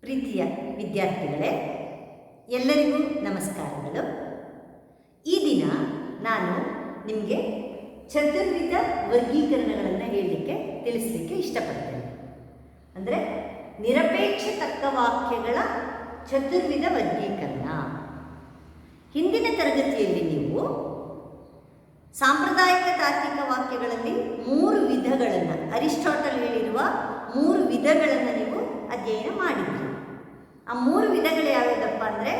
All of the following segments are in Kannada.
ಪ್ರೀತಿಯ ವಿದ್ಯಾರ್ಥಿಗಳೇ, ಎಲ್ಲರಿಗೂ ನಮಸ್ಕಾರಗಳು. ಈ ದಿನ ನಾನು ನಿಮಗೆ ಚತುರ್ವಿಧ ವರ್ಗೀಕರಣಗಳನ್ನು ಹೇಳಲಿಕ್ಕೆ ತಿಳಿಸಲಿಕ್ಕೆ ಇಷ್ಟಪಡ್ತೇನೆ. ಅಂದರೆ ನಿರಪೇಕ್ಷ ತರ್ಕವಾಕ್ಯಗಳ ಚತುರ್ವಿಧ ವರ್ಗೀಕರಣ. ಹಿಂದಿನ ತರಗತಿಯಲ್ಲಿ ನೀವು ಸಾಂಪ್ರದಾಯಿಕ ತಾರ್ಕಿಕ ವಾಕ್ಯಗಳಲ್ಲಿ 3 ವಿಧಗಳನ್ನು, ಅರಿಸ್ಟಾಟಲ್ ಹೇಳಿರುವ 3 ವಿಧಗಳನ್ನು ನೀವು ಅಧ್ಯಯನ ಮಾಡಿದ್ರಿ. ಆ 3 ವಿಧಗಳು ಯಾವುದಪ್ಪ ಅಂದರೆ,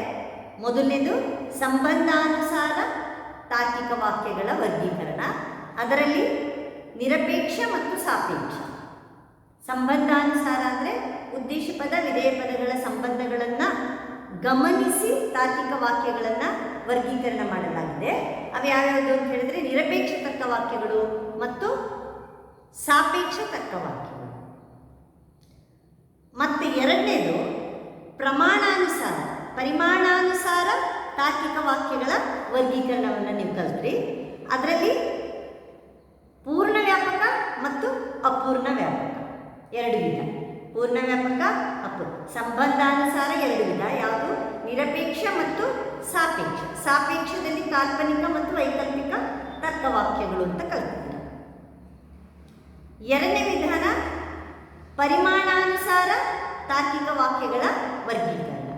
ಮೊದಲನೇದು ಸಂಬಂಧಾನುಸಾರ ತಾರ್ಕಿಕ ವಾಕ್ಯಗಳ ವರ್ಗೀಕರಣ. ಅದರಲ್ಲಿ ನಿರಪೇಕ್ಷ ಮತ್ತು ಸಾಪೇಕ್ಷ. ಸಂಬಂಧಾನುಸಾರ ಅಂದರೆ ಉದ್ದೇಶ ಪದ ವಿಧೇಯ ಪದಗಳ ಸಂಬಂಧಗಳನ್ನು ಗಮನಿಸಿ ತಾರ್ಕಿಕ ವಾಕ್ಯಗಳನ್ನು ವರ್ಗೀಕರಣ ಮಾಡಲಾಗಿದೆ. ಅವು ಯಾವ್ಯಾವುದು ಅಂತ ಹೇಳಿದರೆ ನಿರಪೇಕ್ಷ ತರ್ಕವಾಕ್ಯಗಳು ಮತ್ತು ಸಾಪೇಕ್ಷ ತರ್ಕವಾಕ್ಯಗಳು. ಮತ್ತು ಎರಡನೇದು ಪ್ರಮಾಣಾನುಸಾರ, ಪರಿಮಾಣಾನುಸಾರ ತಾರ್ಕಿಕ ವಾಕ್ಯಗಳ ವರ್ಗೀಕರಣವನ್ನು ನೀವು ಕಲಿತ್ರಿ. ಅದರಲ್ಲಿ ಪೂರ್ಣ ವ್ಯಾಪಕ ಮತ್ತು ಅಪೂರ್ಣ ವ್ಯಾಪಕ 2 ವಿಧ. ಪೂರ್ಣ ವ್ಯಾಪಕ, ಸಂಬಂಧಾನುಸಾರ 2 ವಿಧ. ಯಾವುದು? ನಿರಪೇಕ್ಷ ಮತ್ತು ಸಾಪೇಕ್ಷ. ಸಾಪೇಕ್ಷದಲ್ಲಿ ಕಾಲ್ಪನಿಕ ಮತ್ತು ವೈಕಲ್ಪಿಕ ತರ್ಕವಾಕ್ಯಗಳು ಅಂತ ಕಲಿತಿದ್ದೀರ. ಎರಡನೇ ವಿಧಾನ ಪರಿಮಾಣಾನುಸಾರ ತಾರ್ಕಿಕ ವಾಕ್ಯಗಳ ವರ್ಗೀಕರಣ.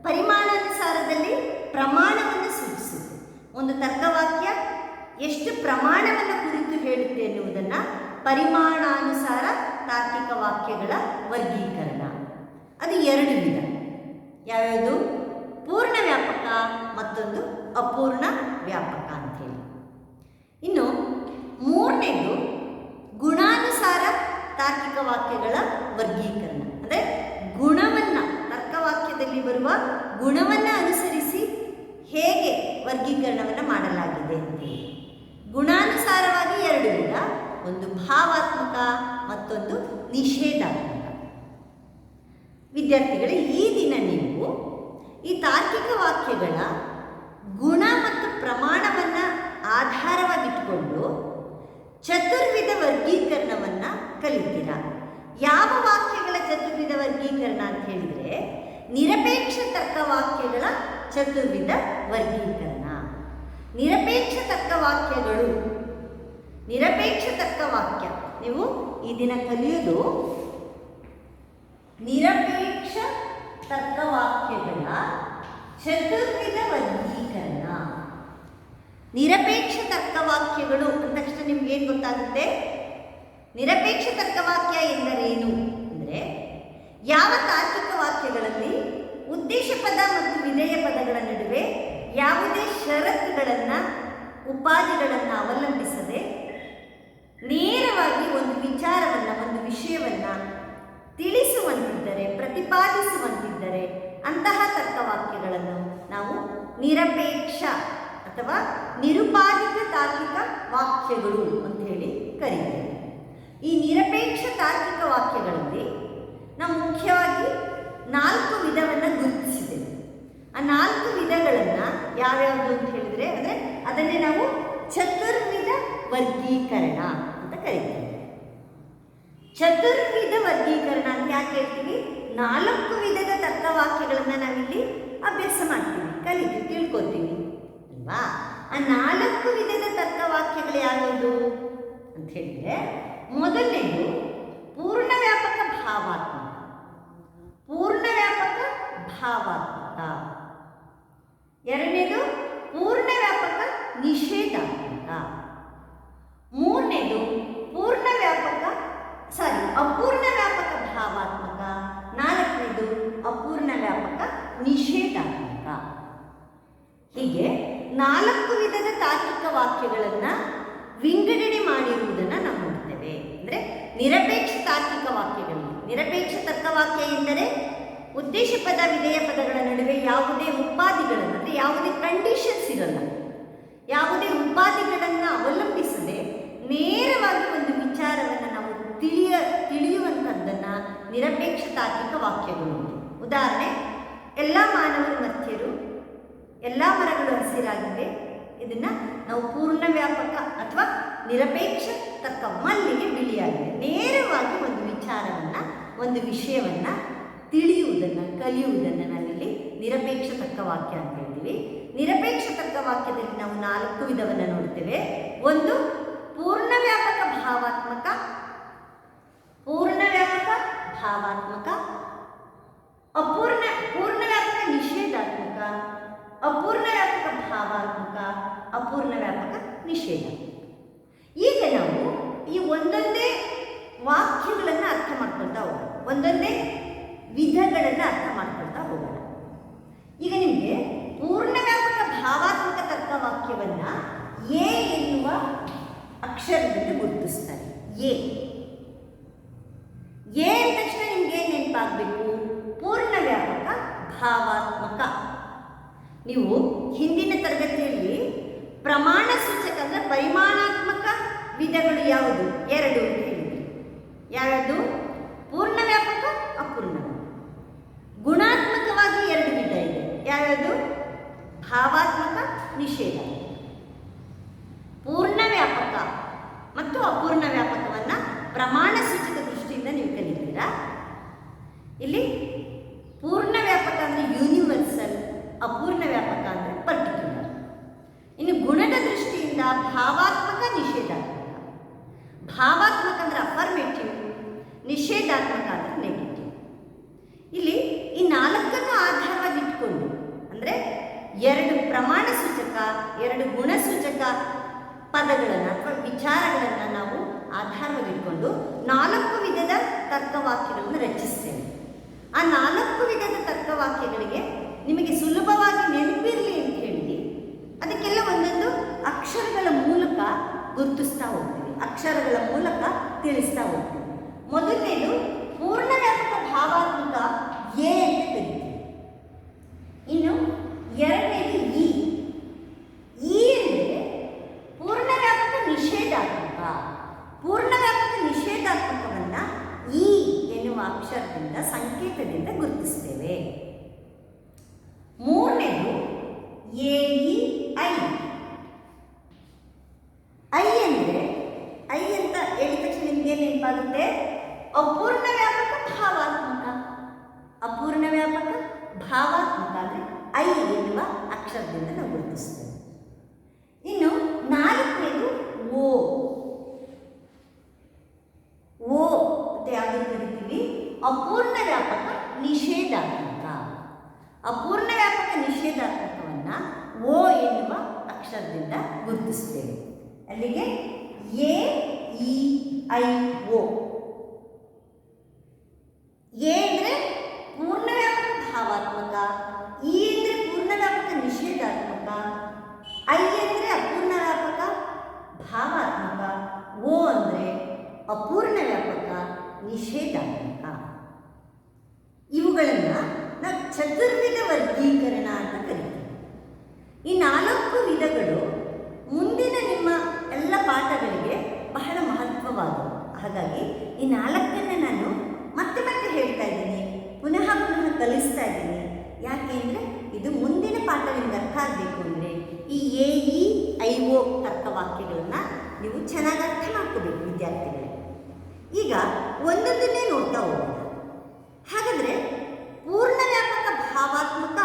ಪರಿಮಾಣಾನುಸಾರದಲ್ಲಿ ಪ್ರಮಾಣವನ್ನು ಸೂಚಿಸುತ್ತೆ. ಒಂದು ತರ್ಕವಾಕ್ಯ ಎಷ್ಟು ಪ್ರಮಾಣವನ್ನು ಕುರಿತು ಹೇಳುತ್ತೆ ಎನ್ನುವುದನ್ನು ಪರಿಮಾಣಾನುಸಾರ ತಾರ್ಕಿಕ ವಾಕ್ಯಗಳ ವರ್ಗೀಕರಣ. ಅದು 2 ವಿಧ. ಯಾವ್ಯಾವುದು? ಪೂರ್ಣ ವ್ಯಾಪಕ, ಮತ್ತೊಂದು ಅಪೂರ್ಣ ವ್ಯಾಪಕ ಅಂಥೇಳಿ. ಇನ್ನು ಮೂರನೇದು ಗುಣಾನುಸಾರ ತಾರ್ಕಿಕ ವಾಕ್ಯಗಳ ವರ್ಗೀಕರಣ. ಅಂದರೆ ಗುಣವನ್ನು, ತರ್ಕವಾಕ್ಯದಲ್ಲಿ ಬರುವ ಗುಣವನ್ನು ಅನುಸರಿಸಿ ಹೇಗೆ ವರ್ಗೀಕರಣವನ್ನು ಮಾಡಲಾಗಿದೆ ಅಂತೇಳಿ. ಗುಣಾನುಸಾರವಾಗಿ 2 ವಿಧ. ಒಂದು ಭಾವಾತ್ಮಕ, ಮತ್ತೊಂದು ನಿಷೇಧಾತ್ಮಕ. ವಿದ್ಯಾರ್ಥಿಗಳೇ, ಈ ದಿನ ನೀವು ಈ ತಾರ್ಕಿಕ ವಾಕ್ಯಗಳ ಗುಣ ಮತ್ತು ಪ್ರಮಾಣವನ್ನು ಆಧಾರವಾಗಿಟ್ಟುಕೊಂಡು ಚತುರ್ವಿಧ ವರ್ಗೀಕರಣವನ್ನು ಕಲಿತೀರಾ. ಯಾವ ವಾಕ್ಯಗಳ ಚತುರ್ವಿಧ ವರ್ಗೀಕರಣ ಅಂತ ಹೇಳಿದರೆ ನಿರಪೇಕ್ಷ ತರ್ಕವಾಕ್ಯಗಳ ಚತುರ್ವಿಧ ವರ್ಗೀಕರಣ. ನಿರಪೇಕ್ಷ ತರ್ಕವಾಕ್ಯಗಳು, ನಿರಪೇಕ್ಷ ತರ್ಕವಾಕ್ಯ ನೀವು ಈ ದಿನ ಕಲಿಯೋದು ನಿರಪೇಕ್ಷ ತರ್ಕವಾಕ್ಯಗಳ ಚತುರ್ವಿಧ ವರ್ಗೀಕರಣ. ನಿರಪೇಕ್ಷ ತರ್ಕವಾಕ್ಯಗಳು ಅಂದ ತಕ್ಷಣ ನಿಮ್ಗೆ ಏನು ಗೊತ್ತಾಗುತ್ತೆ? ನಿರಪೇಕ್ಷ ತರ್ಕವಾಕ್ಯ ಎಂದರೇನು ಅಂದರೆ, ಯಾವ ತಾರ್ಕಿಕ ವಾಕ್ಯಗಳಲ್ಲಿ ಉದ್ದೇಶ ಪದ ಮತ್ತು ವಿಧೇಯ ಪದಗಳ ನಡುವೆ ಯಾವುದೇ ಷರತ್ತುಗಳನ್ನು, ಉಪಾಧಿಗಳನ್ನು ಅವಲಂಬಿಸದೆ ನೇರವಾಗಿ ಒಂದು ವಿಚಾರವನ್ನು, ಒಂದು ವಿಷಯವನ್ನು ತಿಳಿಸುವಂತಿದ್ದರೆ, ಪ್ರತಿಪಾದಿಸುವಂತಿದ್ದರೆ ಅಂತಹ ತರ್ಕವಾಕ್ಯಗಳನ್ನು ನಾವು ನಿರಪೇಕ್ಷ ಅಥವಾ ನಿರುಪಾಧಿಕ ತಾರ್ಕಿಕ ವಾಕ್ಯಗಳು ಅಂತ ಹೇಳಿ ಕರೀತೇವೆ. ಈ ನಿರಪೇಕ್ಷ ತಾರ್ಕಿಕ ವಾಕ್ಯಗಳಲ್ಲಿ ನಾವು ಮುಖ್ಯವಾಗಿ 4 ವಿಧವನ್ನು ಗುರುತಿಸಿದ್ದೇವೆ. ಆ 4 ವಿಧಗಳನ್ನು ಯಾವ್ಯಾವುದು ಅಂತ ಹೇಳಿದರೆ, ಅಂದರೆ ಅದನ್ನೇ ನಾವು ಚತುರ್ವಿಧ ವರ್ಗೀಕರಣ ಅಂತ ಕರೀತೀವಿ. ಚತುರ್ವಿಧ ವರ್ಗೀಕರಣ ಅಂತ ಯಾಕೆ ಹೇಳ್ತೀವಿ? 4 ವಿಧದ ತರ್ಕವಾಕ್ಯಗಳನ್ನು ನಾವಿಲ್ಲಿ ಅಭ್ಯಾಸ ಮಾಡ್ತೀವಿ, ಕಲಿತೀವಿ, ತಿಳ್ಕೊತೀವಿ ಅಲ್ವಾ? ಆ 4 ವಿಧದ ತರ್ಕವಾಕ್ಯಗಳು ಯಾವುದು ಅಂತ ಹೇಳಿದರೆ, ಮೊದಲನೇದು ಪೂರ್ಣ ವ್ಯಾಪಕ ಭಾವಾತ್ಮಕ. ಪೂರ್ಣ ವ್ಯಾಪಕ ಭಾವಾತ್ಮಕ. ಎರಡನೇದು ಪೂರ್ಣ ವ್ಯಾಪಕ ನಿಷೇಧಾತ್ಮಕ. ಮೂರನೇದು ಅಪೂರ್ಣ ವ್ಯಾಪಕ ಭಾವಾತ್ಮಕ. 4ನೇದು ಅಪೂರ್ಣ ವ್ಯಾಪಕ ನಿಷೇಧಾತ್ಮಕ. ಹೀಗೆ 4 ವಿಧದ ತಾರ್ಕಿಕ ವಾಕ್ಯಗಳನ್ನು ವಿಂಗಡಣೆ ಮಾಡಿರುವುದನ್ನು ನಾವು ನೋಡ್ತೇವೆ. ಅಂದರೆ ನಿರಪೇಕ್ಷ ತಾರ್ಕಿಕ ವಾಕ್ಯಗಳಲ್ಲಿ, ನಿರಪೇಕ್ಷ ತರ್ಕವಾಕ್ಯ ಎಂದರೆ ಉದ್ದೇಶ ಪದ ವಿಧೇಯ ಪದಗಳ ನಡುವೆ ಯಾವುದೇ ಉಪಾಧಿಗಳನ್ನು, ಅಂದರೆ ಯಾವುದೇ ಕಂಡೀಷನ್ಸ್ ಇರಲ್ಲ, ಯಾವುದೇ ಉಪಾಧಿಗಳನ್ನು ಅವಲಂಬಿಸದೆ ನೇರವಾಗಿ ಒಂದು ವಿಚಾರವನ್ನು ನಾವು ತಿಳಿಯುವಂಥದ್ದನ್ನು ನಿರಪೇಕ್ಷ ತಾರ್ಕಿಕ ವಾಕ್ಯಗಳು. ಉದಾಹರಣೆ, ಎಲ್ಲ ಮಾನವರು ಮರ್ತ್ಯರು, ಎಲ್ಲ ಮರಗಳು ಹಸಿರಾಗಿವೆ. ಇದನ್ನು ನಾವು ಪೂರ್ಣ ವ್ಯಾಪಕ ಅಥವಾ ನಿರಪೇಕ್ಷ ತರ್ಕ. ಮಲ್ಲಿಗೆ ಬಿಳಿಯಾಗಿದೆ. ನೇರವಾಗಿ ಒಂದು ವಿಚಾರವನ್ನು, ಒಂದು ವಿಷಯವನ್ನು ತಿಳಿಯುವುದನ್ನು, ಕಲಿಯುವುದನ್ನು ನಾವಿಲ್ಲಿ ನಿರಪೇಕ್ಷ ತರ್ಕವಾಕ್ಯ ಅಂತ ಹೇಳ್ತೀವಿ. ನಿರಪೇಕ್ಷ ತರ್ಕವಾಕ್ಯದಲ್ಲಿ ನಾವು 4 ವಿಧವನ್ನು ನೋಡ್ತೇವೆ. ಒಂದು ಪೂರ್ಣ ವ್ಯಾಪಕ ಭಾವಾತ್ಮಕ, ಪೂರ್ಣ ವ್ಯಾಪಕ ನಿಷೇಧಾತ್ಮಕ, ಅಪೂರ್ಣ ವ್ಯಾಪಕ ಭಾವಾತ್ಮಕ, ಅಪೂರ್ಣ ವ್ಯಾಪಕ ನಿಷೇಧಾತ್ಮಕ. ಈಗ ನಾವು ಈ ಒಂದೊಂದೇ ವಾಕ್ಯಗಳನ್ನು ಅರ್ಥ ಮಾಡ್ಕೊಳ್ತಾ ಹೋಗೋಣ, ಒಂದೊಂದೇ ವಿಧಗಳನ್ನು ಅರ್ಥ ಮಾಡ್ಕೊಳ್ತಾ ಹೋಗೋಣ. ಈಗ ನಿಮಗೆ ಪೂರ್ಣ ವ್ಯಾಪಕ ಭಾವಾತ್ಮಕ ತರ್ಕವಾಕ್ಯವನ್ನ ಎ ಎನ್ನುವ ಅಕ್ಷರದಿಂದ ಗುರುತಿಸ್ತಾರೆ. ಎ ಅಂದ ತಕ್ಷಣ ನಿಮ್ಗೆ ಏನು ನೆನಪಾಗಬೇಕು? ಪೂರ್ಣ ವ್ಯಾಪಕ ಭಾವಾತ್ಮಕ. ನೀವು ಹಿಂದಿನ ತರಗತಿಯಲ್ಲಿ ಪ್ರಮಾಣ ಸೂಚಕ ಅಂದರೆ ಪರಿಮಾಣಾತ್ಮಕ ವಿಧಗಳು ಯಾವುದು? 2 ಅಂತ ಹೇಳಿದ್ವಿ. ಯಾವುದು? ಪೂರ್ಣ ವ್ಯಾಪಕ, ಅಪೂರ್ಣ. ಗುಣಾತ್ಮಕವಾಗಿ 2 ವಿಧ ಇದೆ. ಯಾವುದು? ಭಾವಾತ್ಮಕ, ನಿಷೇಧ. ಪೂರ್ಣ ವ್ಯಾಪಕ ಮತ್ತು ಅಪೂರ್ಣ ವ್ಯಾಪಕವನ್ನು ಪ್ರಮಾಣ ಸೂಚಕ ದೃಷ್ಟಿಯಿಂದ ನೀವು ಕಲಿತೀರಾ. ಇಲ್ಲಿ ಪೂರ್ಣ ವ್ಯಾಪಕ ಅಂದರೆ ಯೂನಿವರ್ಸಲ್, ಅಪೂರ್ಣ ವ್ಯಾಪಕ ಅಂದರೆ ಪರ್ಟಿಕ್ಯುಲರ್. ಇನ್ನು ಗುಣದ ದೃಷ್ಟಿಯಿಂದ ಭಾವಾತ್ಮಕ, ನಿಷೇಧಾತ್ಮಕ. ಭಾವಾತ್ಮಕ ಅಂದರೆ ಅಫರ್ಮೇಟಿವ್, ನಿಷೇಧಾತ್ಮಕ ಅಂದರೆ ನೆಗೆಟಿವ್. ಇಲ್ಲಿ ಈ 4 ಆಧಾರವಾಗಿ ಇಟ್ಕೊಂಡು ಅಂದರೆ 2 ಪ್ರಮಾಣ ಸೂಚಕ, 2 ಗುಣಸೂಚಕ ಪದಗಳನ್ನು ಅಥವಾ ವಿಚಾರಗಳನ್ನು ನಾವು ಆಧಾರವಾಗಿಟ್ಕೊಂಡು 4 ವಿಧದ ತರ್ಕವಾಕ್ಯಗಳನ್ನು ರಚಿಸ್ತೇವೆ. ಆ 4 ವಿಧದ ತರ್ಕವಾಕ್ಯಗಳಿಗೆ ನಿಮಗೆ ಸುಲಭವಾಗಿ ನೆನಪಿರಲಿ ಅಂತ ಹೇಳಿ ಅದಕ್ಕೆಲ್ಲ ಒಂದೊಂದು ಅಕ್ಷರಗಳ ಮೂಲಕ ಗುರುತಿಸ್ತಾ ಹೋಗ್ತೀವಿ, ಅಕ್ಷರಗಳ ಮೂಲಕ ತಿಳಿಸ್ತಾ ಹೋಗ್ತೀವಿ. ಮೊದಲನೇದು ಪೂರ್ಣ ವ್ಯಾಪಕ ಭಾವಾತ್ಮಕ ಎ ಅಂತ ಕರಿತೀವಿ. ಇನ್ನು ಎರಡನೇದು ಇ ಅಂದರೆ ಪೂರ್ಣ ವ್ಯಾಪಕ ನಿಷೇಧಾತ್ಮಕ. ಪೂರ್ಣ ವ್ಯಾಪಕ ನಿಷೇಧಾತ್ಮಕವನ್ನು ಇ ಎನ್ನುವ ಅಕ್ಷರದಿಂದ, ಸಂಕೇತದಿಂದ ಗುರುತಿಸ್ತೇವೆ. ಮೂರನೇದು ಎ ಇ ಐ. ಐ ಅಂತ ಹೇಳಿದ ತಕ್ಷಣ ನಿಮ್ಗೆ ಏನು ನೆನಪಾಗುತ್ತೆ? ಅಪೂರ್ಣ ವ್ಯಾಪಕ ಭಾವಾತ್ಮಕ. ಅಪೂರ್ಣ ವ್ಯಾಪಕ ಭಾವಾತ್ಮಕ ಅಂದರೆ ಐ ಎನ್ನುವ ಅಕ್ಷರದಿಂದ ನಾವು ಗುರುತಿಸ್ತೇವೆ. ಇನ್ನು 4ನೇದು ಓ ಅಂತ ಯಾವುದು ಕರಿತೀವಿ? ಅಪೂರ್ಣ ವ್ಯಾಪಕ ನಿಷೇಧಾತ್ಮಕ. ಅಪೂರ್ಣ ವ್ಯಾಪಕ ನಿಷೇಧಾತ್ಮಕವನ್ನು ಓ ಎನ್ನುವ ಅಕ್ಷರದಿಂದ ಗುರುತಿಸ್ತೇವೆ. ಅಲ್ಲಿಗೆ A E I O. A ಅಂದರೆ ಪೂರ್ಣ ವ್ಯಾಪಕ ಭಾವಾತ್ಮಕ, ಇ ಅಂದರೆ ಪೂರ್ಣ ವ್ಯಾಪಕ ನಿಷೇಧಾತ್ಮಕ, ಐ ಅಂದರೆ ಅಪೂರ್ಣ ವ್ಯಾಪಕ ಭಾವಾತ್ಮಕ, ಓ ಅಂದರೆ ಅಪೂರ್ಣ ವ್ಯಾಪಕ ನಿಷೇಧಾತ್ಮಕ. ಇವುಗಳನ್ನು ನಾವು ಚತುರ್ವಿಧ ವರ್ಗೀಕರಣ ಅಂತ ಕರಿತೀವಿ. ಈ 4 ವಿಧಗಳು ಮುಂದಿನ ನಿಮ್ಮ ಎಲ್ಲ ಪಾಠಗಳಿಗೆ ಬಹಳ ಮಹತ್ವವಾದವು. ಹಾಗಾಗಿ ಈ 4ನ್ನು ನಾನು ಮತ್ತೆ ಹೇಳ್ತಾ ಇದ್ದೀನಿ, ಪುನಃ ಕಲಿಸ್ತಾ ಇದ್ದೀನಿ. ಯಾಕೆ ಅಂದರೆ ಇದು ಮುಂದಿನ ಪಾಠ ನಿಮ್ಗೆ ಅರ್ಥ ಆಗಬೇಕು ಅಂದರೆ ಈ ಎ ಇ ಐ ಓ ತರ್ಕವಾಕ್ಯಗಳನ್ನು ನೀವು ಚೆನ್ನಾಗಿ ಅರ್ಥ ಮಾಡ್ಕೋಬೇಕು ವಿದ್ಯಾರ್ಥಿಗಳೇ. ಈಗ ಒಂದೊಂದನ್ನೇ ನೋಡ್ತಾ ಹೋಗೋಣ. ಹಾಗಾದರೆ ಪೂರ್ಣ ವ್ಯಾಪಕ ಭಾವಾತ್ಮಕ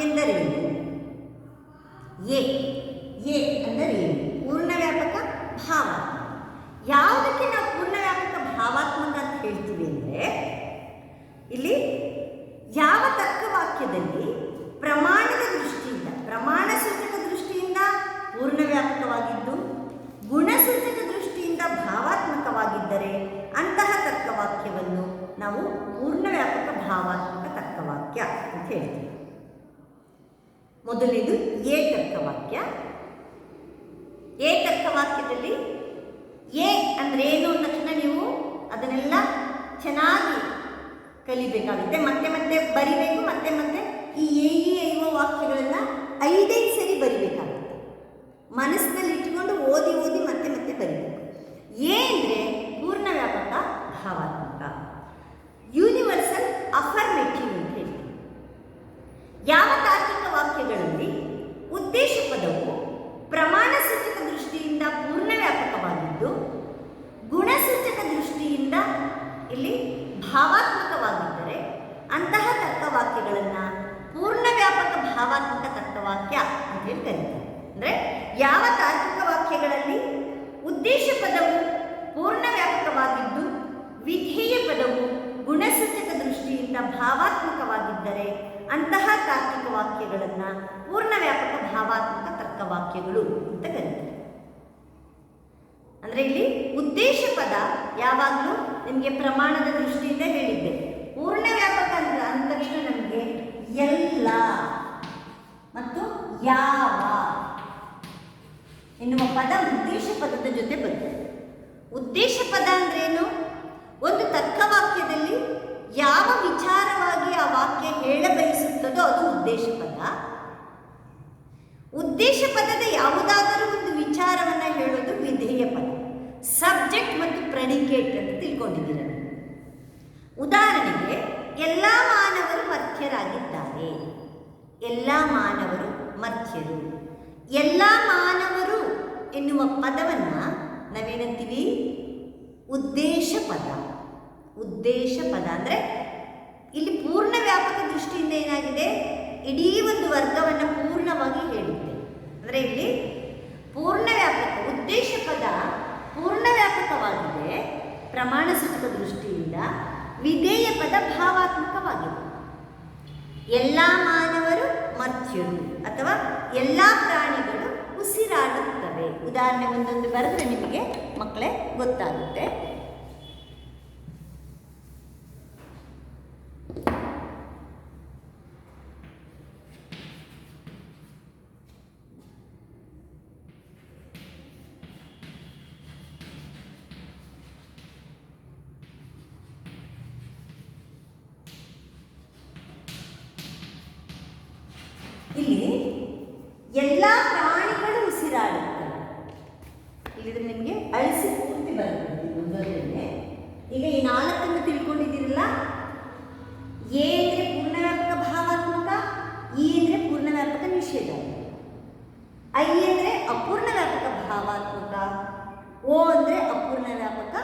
ಎಂದರೇನು? ಎ ಅಂದರೆ ಏನು? ಪೂರ್ಣ ವ್ಯಾಪಕ ಭಾವಾತ್ಮಕ. ಯಾವುದಕ್ಕೆ ನಾವು ಪೂರ್ಣ ವ್ಯಾಪಕ ಭಾವಾತ್ಮಕ ಅಂತ ಹೇಳ್ತೀವಿ ಅಂದರೆ ಇಲ್ಲಿ ಯಾವ ತರ್ಕವಾಕ್ಯದಲ್ಲಿ ಪ್ರಮಾಣದ ದೃಷ್ಟಿಯಿಂದ, ಪ್ರಮಾಣ ಸೂಚಕ ದೃಷ್ಟಿಯಿಂದ ಪೂರ್ಣ ವ್ಯಾಪಕವಾಗಿದ್ದು ಗುಣಸೂಚಕ ದೃಷ್ಟಿಯಿಂದ ಭಾವಾತ್ಮಕವಾಗಿದ್ದರೆ ಅಂತಹ ತರ್ಕವಾಕ್ಯವನ್ನು ನಾವು ಪೂರ್ಣ ವ್ಯಾಪಕ ಭಾವಾತ್ಮಕ ತರ್ಕವಾಕ್ಯ ಅಂತ ಹೇಳ್ತೀವಿ. ಮೊದಲನೇದು ಎ ತರ್ಕವಾಕ್ಯ. ಎ ತರ್ಕವಾಕ್ಯದಲ್ಲಿ ಎ ಅಂದರೆ ಏನು ಅಂದ ತಕ್ಷಣ ನೀವು ಅದನ್ನೆಲ್ಲ ಚೆನ್ನಾಗಿ ಕಲಿಬೇಕಾಗುತ್ತೆ. ಮತ್ತೆ ಬರಿಬೇಕು. ಮತ್ತೆ ಈ ಎ ಇ ಐ ಓ ವಾಕ್ಯಗಳನ್ನು 5 ಸರಿ ಬರಿಬೇಕಾಗುತ್ತೆ. ಮನಸ್ಸಿನಲ್ಲಿ ಇಟ್ಕೊಂಡು ಓದಿ ಮತ್ತೆ ಬರಿಬೇಕು. ಎ ಅಂದರೆ ಪೂರ್ಣ ವ್ಯಾಪಕ ಭಾವಾತ್ಮಕ, ಯೂನಿವರ್ಸಲ್ ಅಫರ್ಮೇಟಿವ್ ಅಂತ ಹೇಳ್ತೀವಿ. ಯಾವ ತಾರ್ಕಿಕ ವಾಕ್ಯಗಳಲ್ಲಿ ಉದ್ದೇಶ ಪದವು ಪ್ರಮಾಣ ಸೂಚಕ ದೃಷ್ಟಿಯಿಂದ ಪೂರ್ಣ ವ್ಯಾಪಕವಾಗಿದ್ದು ಗುಣಸೂಚಕ ದೃಷ್ಟಿಯಿಂದ ಇಲ್ಲಿ ಭಾವಾತ್ಮಕವಾಗಿದ್ದರೆ ಅಂತಹ ವಾಕ್ಯಗಳನ್ನು ಪೂರ್ಣ ವ್ಯಾಪಕ ಭಾವಾತ್ಮಕ ತರ್ಕವಾಕ್ಯ ಅಂತ ಹೇಳಿ ಕರೀತಾರೆ. ಅಂದರೆ ಯಾವ ತಾರ್ಕಿಕ ವಾಕ್ಯಗಳಲ್ಲಿ ಉದ್ದೇಶ ಪದವು ಪೂರ್ಣ ವ್ಯಾಪಕವಾಗಿದ್ದು ವಿಧೇಯ ಪದವು ಗುಣಸೂಚಕ ದೃಷ್ಟಿಯಿಂದ ಭಾವಾತ್ಮಕವಾಗಿದ್ದರೆ ಅಂತಹ ತಾರ್ಕಿಕ ವಾಕ್ಯಗಳನ್ನು ಪೂರ್ಣ ವ್ಯಾಪಕ ಭಾವಾತ್ಮಕ ತರ್ಕವಾಕ್ಯಗಳು ಅಂತ ಕರೀತಾರೆ. ಅಂದರೆ ಇಲ್ಲಿ ಉದ್ದೇಶ ಪದ ಯಾವಾಗಲೂ ನಿಮಗೆ ಪ್ರಮಾಣದ ದೃಷ್ಟಿಯಿಂದ ಹೇಳಿದ್ದೆ. ಪೂರ್ಣ ವ್ಯಾಪಕ ಅಂದ ತಕ್ಷಣ ನಮಗೆ ಎಲ್ಲ ಮತ್ತು ಯಾವ ಎನ್ನುವ ಪದ ಉದ್ದೇಶ ಪದದ ಜೊತೆ ಬರ್ತದೆ. ಉದ್ದೇಶ ಪದ ಅಂದ್ರೇನು? ಒಂದು ತರ್ಕವಾಕ್ಯದಲ್ಲಿ ಯಾವ ವಿಚಾರವಾಗಿ ಆ ವಾಕ್ಯ ಹೇಳಬಯಸುತ್ತದೋ ಅದು ಉದ್ದೇಶ ಪದ. ಉದ್ದೇಶ ಪದದ ಯಾವುದಾದರೂ ಒಂದು ವಿಚಾರವನ್ನು ಹೇಳೋದು ವಿಧೇಯ ಪದ. ಸಬ್ಜೆಕ್ಟ್ ಮತ್ತು ಪ್ರೆಡಿಕೇಟ್ ಅಂತ ತಿಳ್ಕೊಂಡಿದ್ದೀರ. ಉದಾಹರಣೆಗೆ ಎಲ್ಲ ಮಾನವರು ಮರ್ತ್ಯರಾಗಿದ್ದಾರೆ. ಎಲ್ಲ ಮಾನವರು ಮರ್ತ್ಯರು. ಎಲ್ಲ ಮಾನವರು ಎನ್ನುವ ಪದವನ್ನು ನಾವೇನಂತೀವಿ? ಉದ್ದೇಶ ಪದ. ಉದ್ದೇಶ ಪದ ಅಂದರೆ ಇಲ್ಲಿ ಪೂರ್ಣ ವ್ಯಾಪಕ ದೃಷ್ಟಿಯಿಂದ ಏನಾಗಿದೆ? ಇಡೀ ಒಂದು ವರ್ಗವನ್ನು ಪೂರ್ಣವಾಗಿ ಹೇಳಿದೆ. ಅಂದರೆ ಇಲ್ಲಿ ಪೂರ್ಣ ವ್ಯಾಪಕ ಉದ್ದೇಶ ಪದ ಪೂರ್ಣ ವ್ಯಾಪಕವಾಗಿದೆ ಪ್ರಮಾಣ ಸೂಚಕ ದೃಷ್ಟಿಯಿಂದ. ವಿಧೇಯ ಪದ ಭಾವಾತ್ಮಕವಾಗಿದೆ. ಎಲ್ಲ ಮಾನವರು ಮರ್ತ್ಯರು ಅಥವಾ ಎಲ್ಲ ಪ್ರಾಣಿಗಳು ಉಸಿರಾಡುತ್ತವೆ. ಉದಾಹರಣೆ ಒಂದೊಂದು ಬರೆದ್ರೆ ನಿಮಗೆ ಮಕ್ಕಳೇ ಗೊತ್ತಾಗುತ್ತೆ. ಇಲ್ಲಿ ಎಲ್ಲ ಪ್ರಾಣಿಗಳು ಉಸಿರಾಡುತ್ತವೆ. ಇಲ್ಲಿ ನಿಮಗೆ ಅಳಿಸಿ ಪೂರ್ತಿ ಬರುತ್ತೆ ಒಂದೊಂದೇ. ಈಗ ಈ 4 ತಿಳ್ಕೊಂಡಿದ್ದೀರಲ್ಲ. ಎ ಅಂದರೆ ಪೂರ್ಣ ವ್ಯಾಪಕ ಭಾವಾತ್ಮಕ, ಇ ಅಂದರೆ ಪೂರ್ಣ ವ್ಯಾಪಕ ನಿಷೇಧ, ಐ ಅಂದರೆ ಅಪೂರ್ಣ ವ್ಯಾಪಕ ಭಾವಾತ್ಮಕ, ಓ ಅಂದರೆ ಅಪೂರ್ಣ ವ್ಯಾಪಕ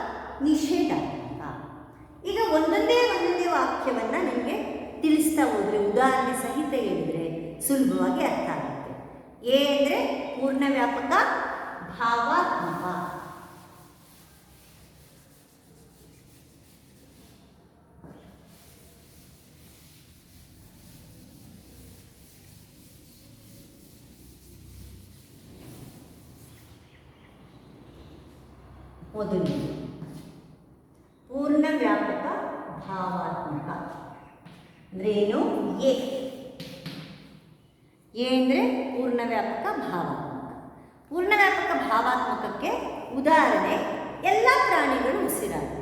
ನಿಷೇಧಾತ್ಮಕ. ಈಗ ಒಂದೊಂದೇ ವಾಕ್ಯವನ್ನು ನಿಮಗೆ ತಿಳಿಸ್ತಾ ಹೋದರೆ, ಉದಾಹರಣೆ ಸಹಿತ ಹೇಳಿದರೆ ಸುಲಭವಾಗಿ ಅರ್ಥ ಆಗುತ್ತೆ. ಎ ಅಂದರೆ ಪೂರ್ಣ ವ್ಯಾಪಕ ಭಾವಾತ್ಮಕ. ಮೊದಲು ಪೂರ್ಣ ವ್ಯಾಪಕ ಭಾವಾತ್ಮಕ ಅಂದರೆ ಏನು? ಎ ಅಂದರೆ ಪೂರ್ಣ ವ್ಯಾಪಕ ಭಾವಾತ್ಮಕ. ಪೂರ್ಣ ವ್ಯಾಪಕ ಭಾವಾತ್ಮಕಕ್ಕೆ ಉದಾಹರಣೆ ಎಲ್ಲ ಪ್ರಾಣಿಗಳು ಉಸಿರಾಡುತ್ತವೆ.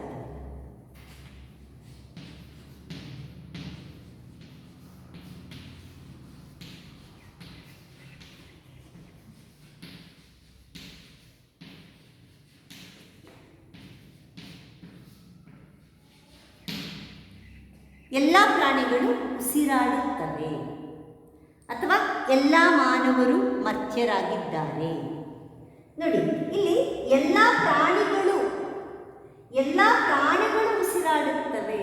ಎಲ್ಲ ಪ್ರಾಣಿಗಳು ಉಸಿರಾಡುತ್ತವೆ ಅಥವಾ ಎಲ್ಲ ಮಾನವರು ಮರ್ತ್ಯರಾಗಿದ್ದಾರೆ. ನೋಡಿ, ಇಲ್ಲಿ ಎಲ್ಲ ಪ್ರಾಣಿಗಳು ಉಸಿರಾಡುತ್ತವೆ.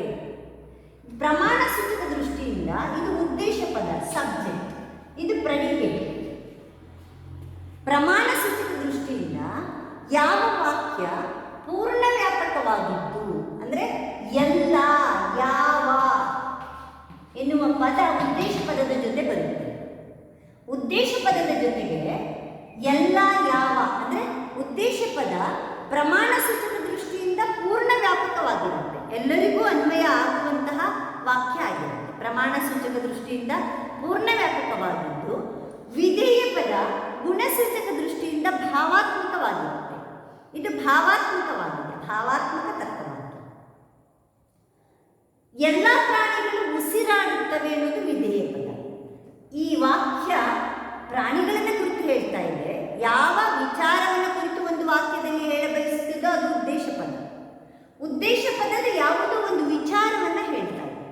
ಪ್ರಮಾಣ ಸೂಚಕ ದೃಷ್ಟಿಯಿಂದ ಇದು ಉದ್ದೇಶ ಪದ ಸಬ್ಜೆಕ್ಟ್, ಇದು ಪ್ರೆಡಿಕೇಟ್. ಪ್ರಮಾಣ ಸೂಚಕ ದೃಷ್ಟಿಯಿಂದ ಯಾವ ವಾಕ್ಯ ಪೂರ್ಣ ವ್ಯಾಪಕವಾಗಿದ್ದು ಅಂದರೆ ಎಲ್ಲ ಯಾವ ಎನ್ನುವ ಪದ ಉದ್ದೇಶ ಪದದ ಜೊತೆ ಬರುತ್ತೆ. ಉದ್ದೇಶ ಪದದ ಜೊತೆಗೆ ಎಲ್ಲ ಯಾವ ಅಂದರೆ ಉದ್ದೇಶ ಪದ ಪ್ರಮಾಣ ಸೂಚಕ ದೃಷ್ಟಿಯಿಂದ ಪೂರ್ಣ ವ್ಯಾಪಕವಾಗಿರುತ್ತೆ. ಎಲ್ಲರಿಗೂ ಅನ್ವಯ ಆಗುವಂತಹ ವಾಕ್ಯ ಆಗಿರುತ್ತೆ. ಪ್ರಮಾಣ ಸೂಚಕ ದೃಷ್ಟಿಯಿಂದ ಪೂರ್ಣ ವ್ಯಾಪಕವಾಗಿದ್ದು ವಿಧೇಯ ಪದ ಗುಣಸೂಚಕ ದೃಷ್ಟಿಯಿಂದ ಭಾವಾತ್ಮಕವಾಗಿರುತ್ತೆ. ಇದು ಭಾವಾತ್ಮಕವಾಗಿದೆ, ಭಾವಾತ್ಮಕ ತರ್ಕವಾಕ್ಯ. ಎಲ್ಲ ಪ್ರಾಣಿಗಳು ಉಸಿರಾಡುತ್ತವೆ ಅನ್ನೋದು ವಿಧೇಯ ಪದ. ಈ ವಾಕ್ಯ ಪ್ರಾಣಿಗಳನ್ನು ಕುರಿತು ಹೇಳ್ತಾ ಇದೆ. ಯಾವ ವಿಚಾರವನ್ನು ಕುರಿತು ಒಂದು ವಾಕ್ಯದಲ್ಲಿ ಹೇಳಬಯಸುತ್ತಿದ್ದೋ ಅದು ಉದ್ದೇಶ ಪದ. ಉದ್ದೇಶ ಪದದ ಯಾವುದೋ ಒಂದು ವಿಚಾರವನ್ನು ಹೇಳ್ತಾ ಇದೆ.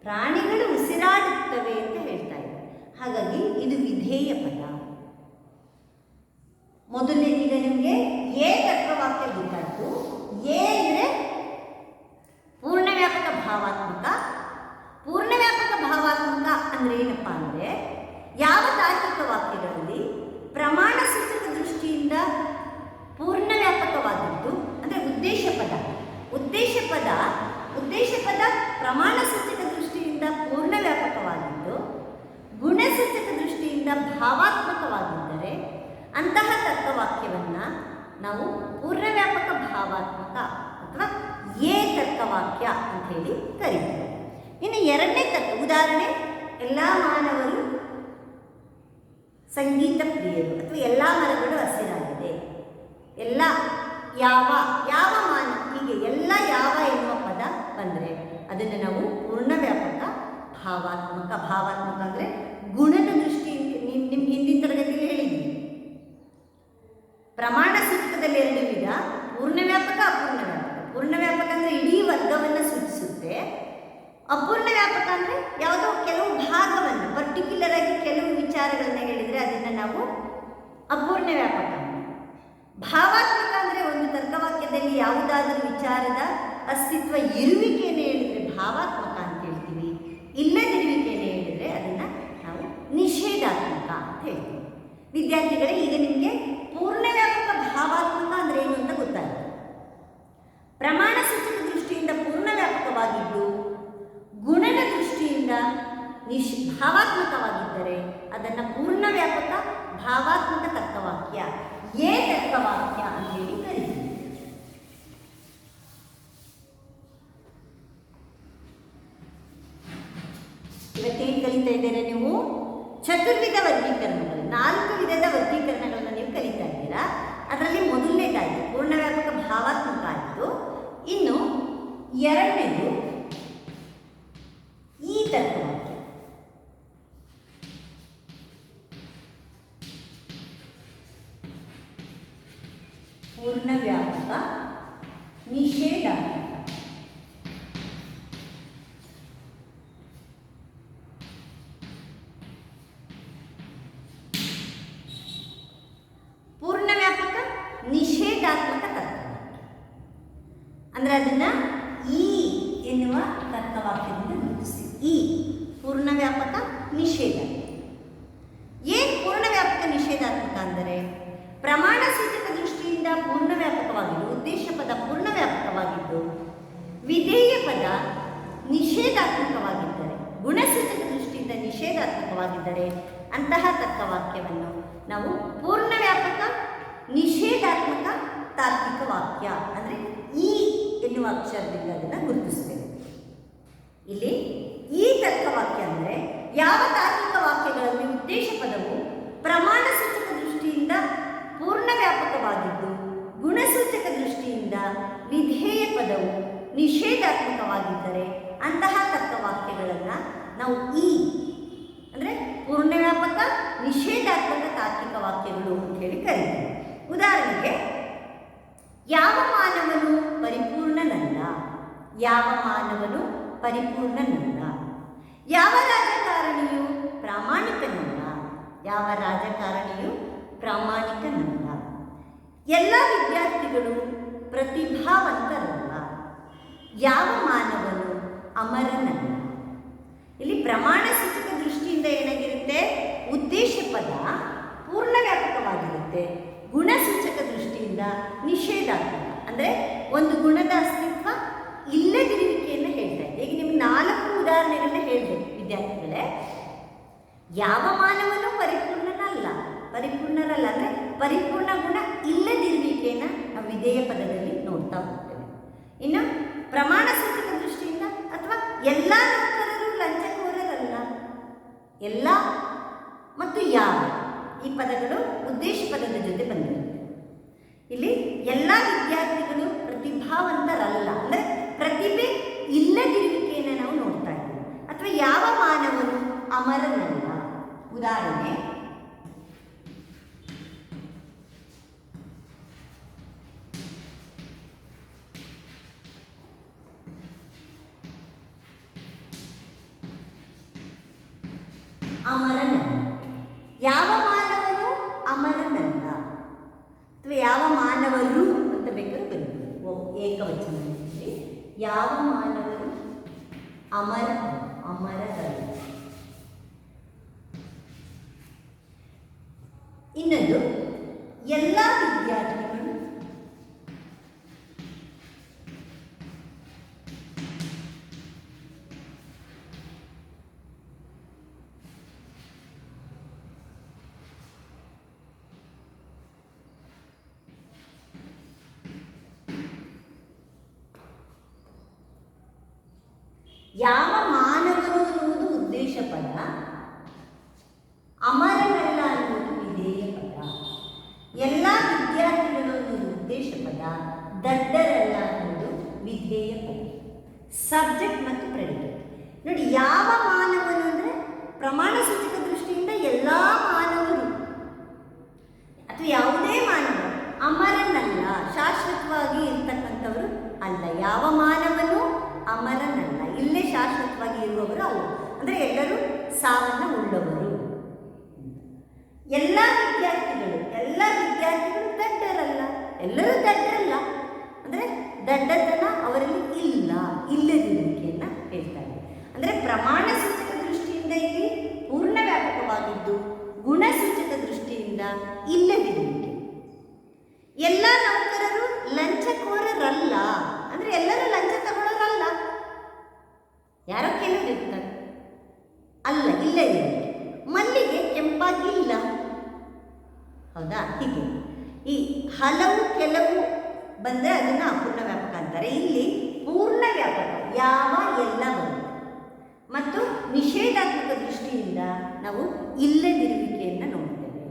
ಪ್ರಾಣಿಗಳು ಉಸಿರಾಡುತ್ತವೆ ಅಂತ ಹೇಳ್ತಾ ಇದೆ. ಹಾಗಾಗಿ ಇದು ವಿಧೇಯ ಪದ. ಮೊದಲನೇದೀಗ ನಿಮಗೆ ಎ ತರ್ಕವಾಕ್ಯ ಗೊತ್ತಾಯಿತು. ಎ ಅಂದರೆ ಪೂರ್ಣ ವ್ಯಾಪಕ ಭಾವಾತ್ಮಕ. ಪೂರ್ಣ ವ್ಯಾಪಕ ಭಾವಾತ್ಮಕ ಅಂದರೆ ಏನಪ್ಪ ಅಂದರೆ, ಯಾವ ತಾರ್ಕಿಕ ವಾಕ್ಯಗಳಲ್ಲಿ ಪ್ರಮಾಣ ಸೂಚಕ ದೃಷ್ಟಿಯಿಂದ ಪೂರ್ಣ ವ್ಯಾಪಕವಾಗಿದ್ದು, ಅಂದರೆ ಉದ್ದೇಶ ಪದ ಪ್ರಮಾಣ ಸೂಚಕ ದೃಷ್ಟಿಯಿಂದ ಪೂರ್ಣ ವ್ಯಾಪಕವಾಗಿದ್ದು, ಗುಣಸೂಚಕ ದೃಷ್ಟಿಯಿಂದ ಭಾವಾತ್ಮಕವಾಗಿದ್ದರೆ ಅಂತಹ ತರ್ಕವಾಕ್ಯವನ್ನು ನಾವು ಪೂರ್ಣ ವ್ಯಾಪಕ ಭಾವಾತ್ಮಕ ಅಥವಾ ಎ ತರ್ಕವಾಕ್ಯ ಅಂತ ಹೇಳಿ ಕರೀತೀವಿ. ಇನ್ನು ಎರಡನೇ ತರ್ಕ ಉದಾಹರಣೆ, ಎಲ್ಲ ಮಾನವರು ಸಂಗೀತ ಪ್ರಿಯರು ಅಥವಾ ಎಲ್ಲ ಮರಗಳು ಹಸಿರಾಗಿದೆ, ಎಲ್ಲ ಯಾವ ಮಾನ, ಹೀಗೆ ಎಲ್ಲ ಯಾವ ಎನ್ನುವ ಪದ ಬಂದರೆ ಅದನ್ನು ನಾವು ಪೂರ್ಣ ವ್ಯಾಪಕ ಭಾವಾತ್ಮಕ ಅಂದರೆ ಗುಣದ ದೃಷ್ಟಿಯಿಂದ ನಿಮ್ಗೆ ಹಿಂದಿನ ತರಗತಿಯಲ್ಲಿ ಹೇಳಿದ್ವಿ. ಪ್ರಮಾಣ ಸೂಚಕದಲ್ಲಿ ಎರಡು ವಿಧ, ಪೂರ್ಣ ವ್ಯಾಪಕ, ಅಪೂರ್ಣ ವ್ಯಾಪಕ. ಪೂರ್ಣ ವ್ಯಾಪಕ ಅಂದರೆ ಇಡೀ ವರ್ಗವನ್ನು ಸೂಚಿಸುತ್ತೆ. ಅಪೂರ್ಣ ವ್ಯಾಪಕ ಅಂದರೆ ಯಾವುದೋ ಕೆಲವು ಭಾಗವನ್ನು, ಪರ್ಟಿಕ್ಯುಲರ್ ಆಗಿ ಕೆಲವು ವಿಚಾರಗಳನ್ನು ಹೇಳಿದರೆ ಅದನ್ನು ನಾವು ಅಪೂರ್ಣ ವ್ಯಾಪಕ. ಭಾವಾತ್ಮಕ ಅಂದರೆ ಒಂದು ತರ್ಕವಾಕ್ಯದಲ್ಲಿ ಯಾವುದಾದರೂ ವಿಚಾರದ ಅಸ್ತಿತ್ವ ಇರುವಿಕೆಯನ್ನು ಹೇಳಿದರೆ ಭಾವಾತ್ಮಕ ಅಂತ ಹೇಳ್ತೀವಿ. ಇಲ್ಲದಿರುವಿಕೆಯನ್ನು ಹೇಳಿದರೆ ಅದನ್ನು ನಾವು ನಿಷೇಧಾತ್ಮಕ ಅಂತ ಹೇಳ್ತೀವಿ. ವಿದ್ಯಾರ್ಥಿಗಳೇ, ಈಗ ನಿಮಗೆ ಪೂರ್ಣ ವ್ಯಾಪಕ ಭಾವಾತ್ಮಕ ಅಂದರೆ ಏನು ಅಂತ ಗೊತ್ತಾಯಿತು. ಪ್ರಮಾಣ ಸೂಚಕ ದೃಷ್ಟಿಯಿಂದ ಪೂರ್ಣ ವ್ಯಾಪಕವಾಗಿದ್ದು ಗುಣದ ದೃಷ್ಟಿಯಿಂದ ಭಾವಾತ್ಮಕವಾಗಿದ್ದರೆ ಅದನ್ನು ಪೂರ್ಣ ವ್ಯಾಪಕ ಭಾವಾತ್ಮಕ ತರ್ಕವಾಕ್ಯ, ಎ ತರ್ಕವಾಕ್ಯ ಅಂತ ಹೇಳಿ ಕರೀತೀವಿ. ಇವತ್ತೇನು ಕಲಿತಾ ಇದ್ದೀರಾ ನೀವು? ಚತುರ್ವಿಧ ವರ್ಗೀಕರಣಗಳು, 4 ವಿಧದ ವರ್ಗೀಕರಣಗಳನ್ನು ನೀವು ಕಲಿತಾ ಇದ್ದೀರಾ. ಅದರಲ್ಲಿ ಮೊದಲನೇದಾಗಿ ಪೂರ್ಣ ವ್ಯಾಪಕ ಭಾವಾತ್ಮಕ ಆಯಿತು. ಇನ್ನು ಎರಡನೇದು ಈ ತರ್ಕವಾಕ್ಯ. ಪೂರ್ಣ ವ್ಯಾಪಕ ನಿಷೇಧಾತ್ಮಕ. ಪೂರ್ಣ ವ್ಯಾಪಕ ನಿಷೇಧಾತ್ಮಕ ತರ್ಕವಾಕ್ಯ ಅಂದರೆ ಅದನ್ನು ಈ ಎನ್ನುವ ತರ್ಕವಾಕ್ಯದಿಂದ ಗುರುತಿಸಿ. ಈ ಪೂರ್ಣ ವ್ಯಾಪಕ ನಿಷೇಧ. ಏನು ಪೂರ್ಣ ವ್ಯಾಪಕ ನಿಷೇಧಾತ್ಮಕ ಅಂದರೆ ಪ್ರಮಾಣ ಸೂಚಕ ದೃಷ್ಟಿಯಿಂದ ಪೂರ್ಣ ವ್ಯಾಪಕವಾಗಿದ್ದು, ಉದ್ದೇಶ ಪದ ಪೂರ್ಣ ವ್ಯಾಪಕವಾಗಿದ್ದು, ವಿಧೇಯ ಪದ ನಿಷೇಧಾತ್ಮಕವಾಗಿದ್ದರೆ, ಗುಣಸೂಚಕ ದೃಷ್ಟಿಯಿಂದ ನಿಷೇಧಾತ್ಮಕವಾಗಿದ್ದರೆ ಅಂತಹ ತರ್ಕವಾಕ್ಯವನ್ನು ನಾವು ಪೂರ್ಣ ವ್ಯಾಪಕ ನಿಷೇಧಾತ್ಮಕ ತಾರ್ಕಿಕ ವಾಕ್ಯ ಅಂದರೆ ಈ ಎನ್ನುವ ಅಕ್ಷರದಿಂದ ಅದನ್ನು ಗುರುತಿಸ್ತೇವೆ. ಇಲ್ಲಿ ಈ ತರ್ಕವಾಕ್ಯ ಅಂದರೆ ಯಾವ ತಾರ್ಕಿಕ ವಾಕ್ಯಗಳಲ್ಲಿ ಉದ್ದೇಶ ಪದವು ಪ್ರಮಾಣ ಸೂಚಕ ದೃಷ್ಟಿಯಿಂದ ಪೂರ್ಣ ವ್ಯಾಪಕವಾಗಿದ್ದು, ಗುಣಸೂಚಕ ದೃಷ್ಟಿಯಿಂದ ವಿಧೇಯ ಪದವು ನಿಷೇಧಾತ್ಮಕವಾಗಿದ್ದರೆ ಅಂತಹ ತರ್ಕವಾಕ್ಯಗಳನ್ನು ನಾವು ಈ ಅಂದರೆ ಪೂರ್ಣ ವ್ಯಾಪಕ ನಿಷೇಧಾತ್ಮಕ ತಾರ್ಕಿಕ ವಾಕ್ಯಗಳು ಅಂತ ಹೇಳಿ ಕರೀತೀವಿ. ಉದಾಹರಣೆಗೆ, ಯಾವ ಮಾನವನು ಪರಿಪೂರ್ಣನಲ್ಲ, ಯಾವ ಮಾನವನು ಪರಿಪೂರ್ಣನಲ್ಲ, ಯಾವ ರಾಜಕಾರಣಿಯು ಪ್ರಾಮಾಣಿಕನಲ್ಲ, ಯಾವ ರಾಜಕಾರಣಿಯು ಪ್ರಾಮಾಣಿಕನಲ್ಲ, ಎಲ್ಲ ವಿದ್ಯಾರ್ಥಿಗಳು ಪ್ರತಿಭಾವಂತರಲ್ಲ, ಯಾವ ಮಾನವನು ಅಮರನಲ್ಲ. ಇಲ್ಲಿ ಪ್ರಮಾಣ ಸೂಚಕ ದೃಷ್ಟಿಯಿಂದ ಏನಾಗಿರುತ್ತೆ? ಉದ್ದೇಶ ಪದ ಪೂರ್ಣ ವ್ಯಾಪಕವಾಗಿರುತ್ತೆ. ಗುಣಸೂಚಕ ದೃಷ್ಟಿಯಿಂದ ನಿಷೇಧಾತ್ಮಕ ಅಂದರೆ ಒಂದು ಗುಣದ ಅಸ್ತಿತ್ವ ಇಲ್ಲದಿರುವಿಕೆಯನ್ನು ಹೇಳ್ತಾ ಇದೆ. ಈಗ ನಿಮ್ಗೆ 4 ಉದಾಹರಣೆಗಳನ್ನ ಹೇಳಿದೆ ವಿದ್ಯಾರ್ಥಿಗಳೇ. ಯಾವ ಮಾನವನು ಪರಿಪೂರ್ಣರಲ್ಲ ಅಂದರೆ ಪರಿಪೂರ್ಣ ಗುಣ ಇಲ್ಲದಿರುವಿಕೆಯನ್ನು ನಾವು ವಿಧೇಯ ಪದದಲ್ಲಿ ನೋಡ್ತಾ ಹೋಗ್ತೇವೆ. ಇನ್ನು ಪ್ರಮಾಣ ಸೂಚಕ ದೃಷ್ಟಿಯಿಂದ ಅಥವಾ ಎಲ್ಲ ನೌಕರರು ಲಂಚಕೋರರಲ್ಲ, ಎಲ್ಲ ಮತ್ತು ಯಾವ ಈ ಪದಗಳು ಉದ್ದೇಶ ಪದದ ಜೊತೆ ಬಂದಿರುತ್ತೆ. ಇಲ್ಲಿ ಎಲ್ಲ ವಿದ್ಯಾರ್ಥಿಗಳು ಪ್ರತಿಭಾವಂತರಲ್ಲ ಅಂದರೆ ಪ್ರತಿಭೆ ಇಲ್ಲದಿರುವಿಕೆಯನ್ನು ನಾವು ನೋಡ್ತಾ ಇದ್ದೀವಿ. ಅಥವಾ ಯಾವ ಮಾನವನು ಅಮರನಲ್ಲ. ಉದಾಹರಣೆ, ಅಮರನಲ್ಲ. ಯಾವ ಮಾನವನು ಅಮರನಲ್ಲ ಅಥವಾ ಯಾವ ಮಾನವರು ಅಂತ ಬೇಕಾದ್ರೂ ಬರೀಬೋದು ಏಕವಚನದಲ್ಲಿ. ಯಾವ ಮಾನವರು ಅಮರರಲ್ಲ. ಇನ್ನೊಂದು ಎಲ್ಲ ವಿದ್ಯಾರ್ಥಿಗಳು ಯಾವ ಮಾನವನು ಅನ್ನುವುದು ಉದ್ದೇಶ ಪದ, ಅಮರನಲ್ಲ ಅನ್ನುವುದು ವಿಧೇಯ ಪದ. ಎಲ್ಲ ವಿದ್ಯಾರ್ಥಿಗಳು ಅನ್ನುವುದು ಉದ್ದೇಶ ಪದ, ದಡ್ಡರಲ್ಲ ಅನ್ನುವುದು ವಿಧೇಯ ಪದ. ಸಬ್ಜೆಕ್ಟ್ ಮತ್ತು ಪ್ರೆಡಿಕೇಟ್ ನೋಡಿ. ಯಾವ ಮಾನವನು ಅಂದರೆ ಪ್ರಮಾಣ ಸೂಚಕ ದೃಷ್ಟಿಯಿಂದ ಎಲ್ಲ ಮಾನವರು ಅಥವಾ ಯಾವುದೇ ಮಾನವ. ಅಮರನಲ್ಲ, ಶಾಶ್ವತವಾಗಿ ಇರ್ತಕ್ಕಂಥವರು ಅಲ್ಲ. ಯಾವ ಮಾನವನು ಅಮರನಲ್ಲ, ಇಲ್ಲೇ ಶಾಶ್ವತವಾಗಿ ಇರುವವರು ಅಲ್ಲ. ಅಂದರೆ ಎಲ್ಲರೂ ಸಾವನ್ನು ಉಳ್ಳವರು. ಎಲ್ಲ ವಿದ್ಯಾರ್ಥಿಗಳು ದಡ್ಡರಲ್ಲ, ಎಲ್ಲರೂ ದಡ್ಡರಲ್ಲ. ಅಂದರೆ ದಡ್ಡತನ ಅವರಲ್ಲಿ ಇಲ್ಲ, ಇಲ್ಲದಿರುವಿಕೆಯನ್ನು ಹೇಳ್ತಾರೆ. ಅಂದರೆ ಪ್ರಮಾಣ ಸೂಚಕ ದೃಷ್ಟಿಯಿಂದ ಇಲ್ಲಿ ಪೂರ್ಣ ವ್ಯಾಪಕವಾಗಿದ್ದು, ಗುಣಸೂಚಕ ದೃಷ್ಟಿಯಿಂದ ಇಲ್ಲದಿರುವಿಕೆ. ಎಲ್ಲ ನೌಕರರು ಲಂಚಕೋರರಲ್ಲ, ಅಂದರೆ ಎಲ್ಲರೂ ಲಂಚ ತಗೊಳ್ಳೋರಲ್ಲ. ಯಾರೋ ಕೆಲವರು ಇರ್ತಾರೆ ಅಲ್ಲ, ಇಲ್ಲದಿರುವಿಕೆ. ಮಲ್ಲಿಗೆ ಕೆಂಪಾಗಿಲ್ಲ, ಹೌದಾ? ಹೀಗೆ ಈ ಹಲವು ಕೆಲವು ಬಂದರೆ ಅದನ್ನು ಅಪೂರ್ಣ ವ್ಯಾಪಕ ಅಂತಾರೆ. ಇಲ್ಲಿ ಪೂರ್ಣ ವ್ಯಾಪಕ ಯಾವ ಎಲ್ಲ ಬರುತ್ತೆ. ಮತ್ತು ನಿಷೇಧಾತ್ಮಕ ದೃಷ್ಟಿಯಿಂದ ನಾವು ಇಲ್ಲದಿರುವಿಕೆಯನ್ನು ನೋಡ್ತೇವೆ.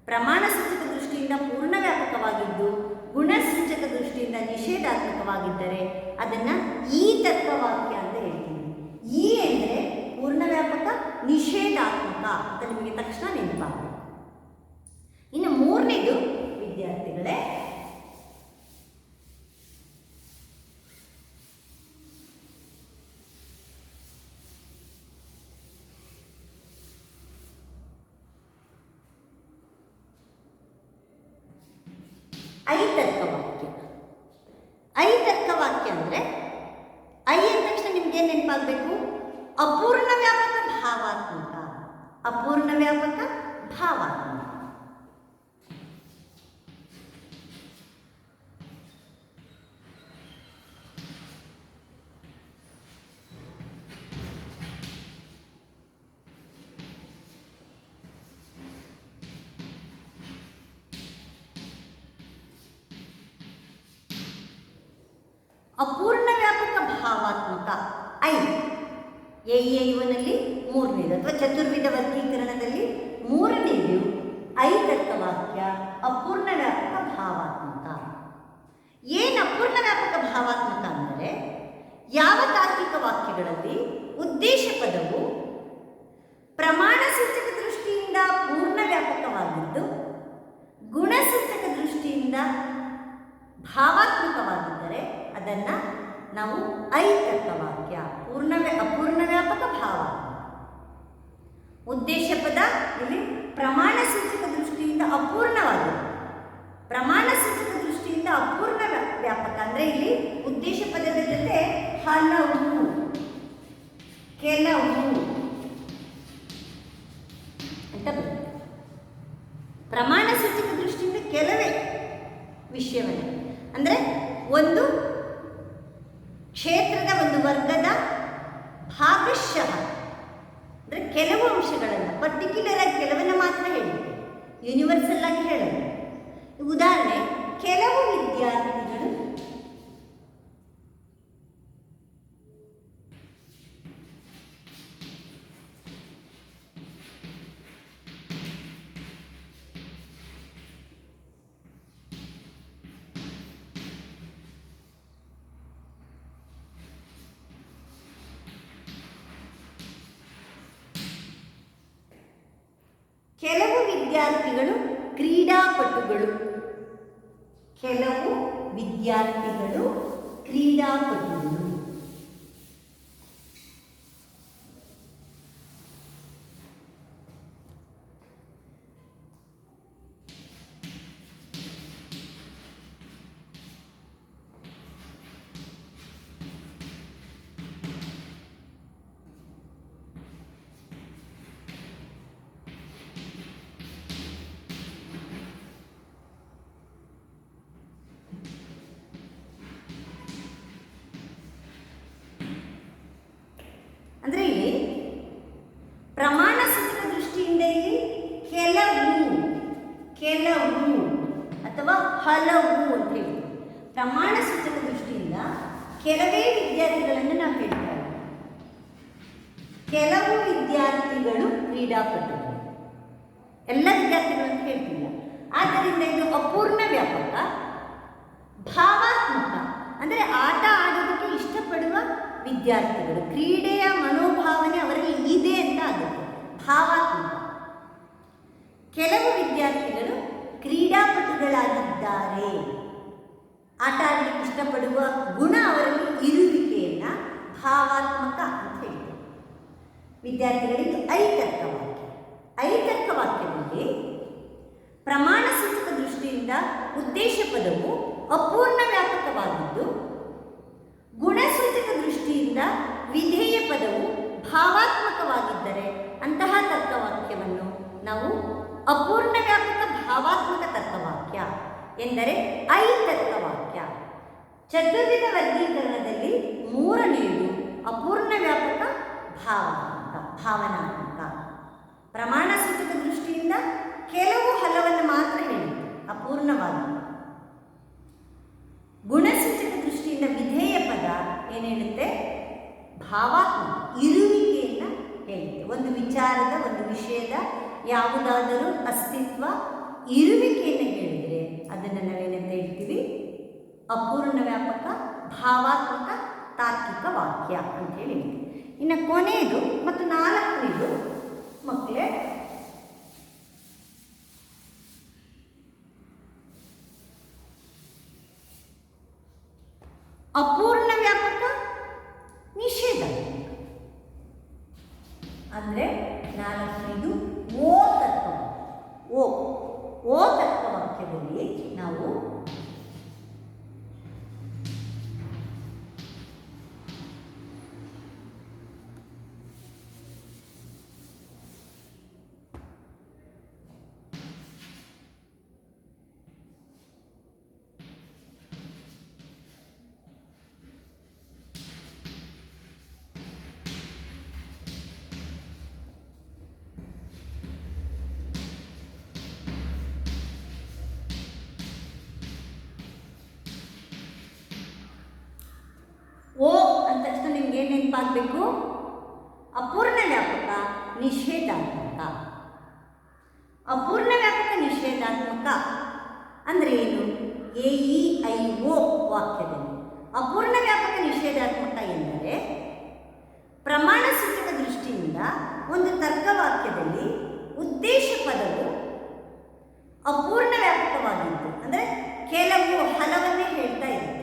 ಪ್ರಮಾಣ ಸೂಚಕ ದೃಷ್ಟಿಯಿಂದ ಪೂರ್ಣ ವ್ಯಾಪಕವಾಗಿದ್ದು, ಗುಣಸೂಚಕ ದೃಷ್ಟಿಯಿಂದ ನಿಷೇಧಾತ್ಮಕವಾಗಿದ್ದರೆ ಅದನ್ನು ಈ ತತ್ವವಾಕ್ಯ ಅಂತ ಹೇಳ್ತೀವಿ. ಈ ಅಂದರೆ ಪೂರ್ಣ ವ್ಯಾಪಕ, ನಿಷೇಧಾತ್ಮಕ ಅಂತ ನಿಮಗೆ ತಕ್ಷಣ ನೆನಪಾಗಬೇಕು. ಇನ್ನು ಮೂರನೇದು ವಿದ್ಯಾರ್ಥಿಗಳೇ, ಐತರ್ಕವಾಕ್ಯ. ಐತರ್ಕವಾಕ್ಯ ಅಂದರೆ ಐ ಅಂದ ತಕ್ಷಣ ನಿಮ್ಗೆ ಏನು ನೆನಪಾಗಬೇಕು? ಅಪೂರ್ಣ ವ್ಯಾಪಕ ಭಾವಾತ್ಮಕ. ಅಪೂರ್ಣ ವ್ಯಾಪಕ ಭಾವಾತ್ಮಕ. ಅಪೂರ್ಣ ವ್ಯಾಪಕ ಭಾವಾತ್ಮಕ ಐವನಲ್ಲಿ ಮೂರನೇದು ಅಥವಾ ಚತುರ್ವಿಧ ವರ್ಗೀಕರಣದಲ್ಲಿ ಮೂರನೇದು ಐತರ್ಕವಾಕ್ಯ, ಅಪೂರ್ಣ ವ್ಯಾಪಕ ಭಾವಾತ್ಮಕ. ಏನು ಅಪೂರ್ಣ ವ್ಯಾಪಕ ಭಾವಾತ್ಮಕ ಅಂದರೆ ಯಾವ ತಾರ್ಕಿಕ ವಾಕ್ಯಗಳಲ್ಲಿ ಉದ್ದೇಶ ಪದವು ಪ್ರಮಾಣ ಸೂಚಕ ದೃಷ್ಟಿಯಿಂದ ಪೂರ್ಣ ವ್ಯಾಪಕವಾಗಿದ್ದು, ಗುಣಸೂಚಕ ದೃಷ್ಟಿಯಿಂದ ಭಾವಾತ್ಮಕವಾಗಿದ್ದರೆ ಅದನ್ನು ನಾವು ಐತರ್ಕವಾಕ್ಯ, ಅಪೂರ್ಣ ವ್ಯಾಪಕ ಭಾವಾತ್ಮಕ. ಉದ್ದೇಶ ಪದ ಇಲ್ಲಿ ಪ್ರಮಾಣ ಸೂಚಕ ದೃಷ್ಟಿಯಿಂದ ಅಪೂರ್ಣವಾಗಿದೆ, ಪ್ರಮಾಣ ಸೂಚಕ ದೃಷ್ಟಿಯಿಂದ ಅಪೂರ್ಣ ವ್ಯಾಪಕ. ಅಂದರೆ ಇಲ್ಲಿ ಉದ್ದೇಶ ಪದದ ಜೊತೆ ಹಲವು, ಕೆಲವು ಅಂತ ಬರುತ್ತೆ. ಪ್ರಮಾಣ ಸೂಚಕ ದೃಷ್ಟಿಯಿಂದ ಕೆಲವೇ ವಿಷಯವನ್ನು, ಅಂದರೆ ಒಂದು ಕ್ಷೇತ್ರದ ಒಂದು ವರ್ಗದ ಭಾಗಶಃ, ಅಂದರೆ ಕೆಲವು ಅಂಶಗಳನ್ನು ಪರ್ಟಿಕ್ಯುಲರ್ ಆಗಿ ಕೆಲವನ್ನ ಮಾತ್ರ ಹೇಳಿದೆ, ಯೂನಿವರ್ಸಲ್ ಆಗಿ ಹೇಳೋದು. ಉದಾಹರಣೆ, ಕೆಲವು ವಿದ್ಯಾರ್ಥಿಗಳು ಕ್ರೀಡಾಪಟುಗಳು. ಕೆಲವು ವಿದ್ಯಾರ್ಥಿಗಳು ಕ್ರೀಡಾಪಟುಗಳು. ಅಂದರೆ ಇಲ್ಲಿ ಪ್ರಮಾಣ ಸೂಚಕ ದೃಷ್ಟಿಯಿಂದ ಇಲ್ಲಿ ಕೆಲವು ಅಥವಾ ಹಲವು ಅಂತ ಹೇಳ್ತೀವಿ. ಪ್ರಮಾಣ ಸೂಚಕ ದೃಷ್ಟಿಯಿಂದ ಕೆಲವೇ ವಿದ್ಯಾರ್ಥಿಗಳನ್ನು ನಾವು ಹೇಳ್ತೇವೆ. ಕೆಲವು ವಿದ್ಯಾರ್ಥಿಗಳು ಕ್ರೀಡಾಪಟುಗಳು, ಎಲ್ಲ ವಿದ್ಯಾರ್ಥಿಗಳು ಅಂತ ಹೇಳ್ತಿಲ್ಲ. ಆದ್ದರಿಂದ ಇದು ಅಪೂರ್ಣ ವ್ಯಾಪಕ ಭಾವಾತ್ಮಕ, ಅಂದರೆ ಆಟ ಆಡೋದಕ್ಕೆ ಇಷ್ಟಪಡುವ ವಿದ್ಯಾರ್ಥಿಗಳು, ಕ್ರೀಡೆಯ ಮನೋಭಾವನೆ ಅವರಲ್ಲಿ ಇದೆ ಅಂತ ಆಗುತ್ತೆ. ಭಾವಾತ್ಮಕ. ಕೆಲವು ವಿದ್ಯಾರ್ಥಿಗಳು ಕ್ರೀಡಾಪಟುಗಳಾಗಿದ್ದಾರೆ, ಆಟ ಆಡಲಿಕ್ಕೆ ಇಷ್ಟಪಡುವ ಗುಣ ಅವರಲ್ಲಿ ಇರುವಿಕೆಯನ್ನ ಭಾವಾತ್ಮಕ ಅಂತ ಹೇಳ್ತಾರೆ. ವಿದ್ಯಾರ್ಥಿಗಳಿಗೆ ಐತರ್ಕ ವಾಕ್ಯ. ಐತರ್ಕ ವಾಕ್ಯದಲ್ಲಿ ಪ್ರಮಾಣ ಸೂಚಕ ದೃಷ್ಟಿಯಿಂದ ಉದ್ದೇಶ ಪದವು ಅಪೂರ್ಣ ವ್ಯಾಪಕವಾಗಿದ್ದು, ಗುಣಸೂಚಕ ದೃಷ್ಟಿಯಿಂದ ವಿಧೇಯ ಪದವು ಭಾವಾತ್ಮಕವಾಗಿದ್ದರೆ ಅಂತಹ ತರ್ಕವಾಕ್ಯವನ್ನು ನಾವು ಅಪೂರ್ಣ ವ್ಯಾಪಕ ಭಾವಾತ್ಮಕ ತರ್ಕವಾಕ್ಯ ಎಂದರೆ ಐತರ್ಕವಾಕ್ಯ. ಚತುರ್ವಿಧ ವರ್ಗೀಕರಣದಲ್ಲಿ ಮೂರನೆಯದು ಅಪೂರ್ಣ ವ್ಯಾಪಕ ಭಾವನಾತ್ಮಕ. ಪ್ರಮಾಣ ಸೂಚಕ ದೃಷ್ಟಿಯಿಂದ ಕೆಲವು ಹಲವನ್ನು ಮಾತ್ರ ಹೇಳಿದೆ, ಅಪೂರ್ಣವಾಗಿ. ಗುಣಸೂಚಕ ದೃಷ್ಟಿಯಿಂದ ವಿಧೇಯ ಪದ ಏನು ಹೇಳುತ್ತೆ? ಭಾವಾತ್ಮಕ, ಇರುವಿಕೆಯನ್ನು ಹೇಳುತ್ತೆ. ಒಂದು ವಿಚಾರದ, ಒಂದು ವಿಷಯದ ಯಾವುದಾದರೂ ಅಸ್ತಿತ್ವ, ಇರುವಿಕೆಯನ್ನು ಹೇಳಿದರೆ ಅದನ್ನು ನಾವೇನಂತ ಹೇಳ್ತೀವಿ? ಅಪೂರ್ಣ ವ್ಯಾಪಕ ಭಾವಾತ್ಮಕ ತಾರ್ಕಿಕ ವಾಕ್ಯ ಅಂತ ಹೇಳಿ. ಇನ್ನು ಕೊನೆಯದು ಮತ್ತು ನಾಲ್ಕನೇದು ಮಕ್ಕಳೇ ಅಪೂರ್ಣ ವ್ಯಾಪಕ ನಿಷೇಧ. ಅಂದರೆ ನಾಲ್ಕನೇದು ಓ ತತ್ವ. ಓ ತತ್ವವಾಕ್ಯದಲ್ಲಿ ನಾವು ಓ ಅಂದ ತಕ್ಷಣ ನಿಮ್ಗೆ ಏನು ನೆನಪಾಗಬೇಕು? ಅಪೂರ್ಣ ವ್ಯಾಪಕ ನಿಷೇಧಾತ್ಮಕ. ಅಪೂರ್ಣ ವ್ಯಾಪಕ ನಿಷೇಧಾತ್ಮಕ ಅಂದರೆ ಏನು? AEIO ವಾಕ್ಯದಲ್ಲಿ ಅಪೂರ್ಣ ವ್ಯಾಪಕ ನಿಷೇಧಾತ್ಮಕ ಎಂದರೆ ಪ್ರಮಾಣ ಸೂಚಕ ದೃಷ್ಟಿಯಿಂದ ಒಂದು ತರ್ಕವಾಕ್ಯದಲ್ಲಿ ಉದ್ದೇಶ ಪದವು ಅಪೂರ್ಣ ವ್ಯಾಪಕವಾಗಿತ್ತು, ಅಂದರೆ ಕೆಲವು ಹಲವನ್ನೇ ಹೇಳ್ತಾ ಇದೆ.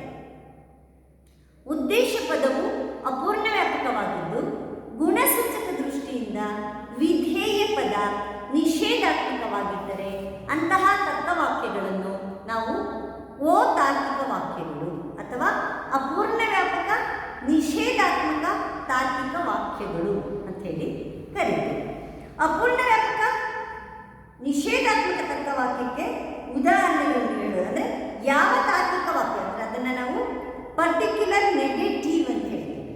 ಉದ್ದೇಶ ಪದವು ಅಪೂರ್ಣ ವ್ಯಾಪಕವಾಗಿದ್ದು, ಗುಣಸೂಚಕ ದೃಷ್ಟಿಯಿಂದ ವಿಧೇಯ ಪದ ನಿಷೇಧಾತ್ಮಕವಾಗಿದ್ದರೆ ಅಂತಹ ತರ್ಕವಾಕ್ಯಗಳನ್ನು ನಾವು ಓ ತಾರ್ಕಿಕ ವಾಕ್ಯಗಳು ಅಥವಾ ಅಪೂರ್ಣ ವ್ಯಾಪಕ ನಿಷೇಧಾತ್ಮಕ ತಾರ್ಕಿಕ ವಾಕ್ಯಗಳು ಅಂತ ಹೇಳಿ ಕರೀತೀವಿ. ಅಪೂರ್ಣ ವ್ಯಾಪಕ ನಿಷೇಧಾತ್ಮಕ ತರ್ಕವಾಕ್ಯಕ್ಕೆ ಉದಾಹರಣೆಗಳನ್ನು ಹೇಳೋದಂದರೆ ಯಾವ ತಾರ್ಕಿಕ ವಾಕ್ಯ ಅಂದರೆ ಅದನ್ನು ನಾವು ಪರ್ಟಿಕ್ಯುಲರ್ ನೆಗೆಟಿವ್ ಅಂತ ಹೇಳ್ತೀವಿ.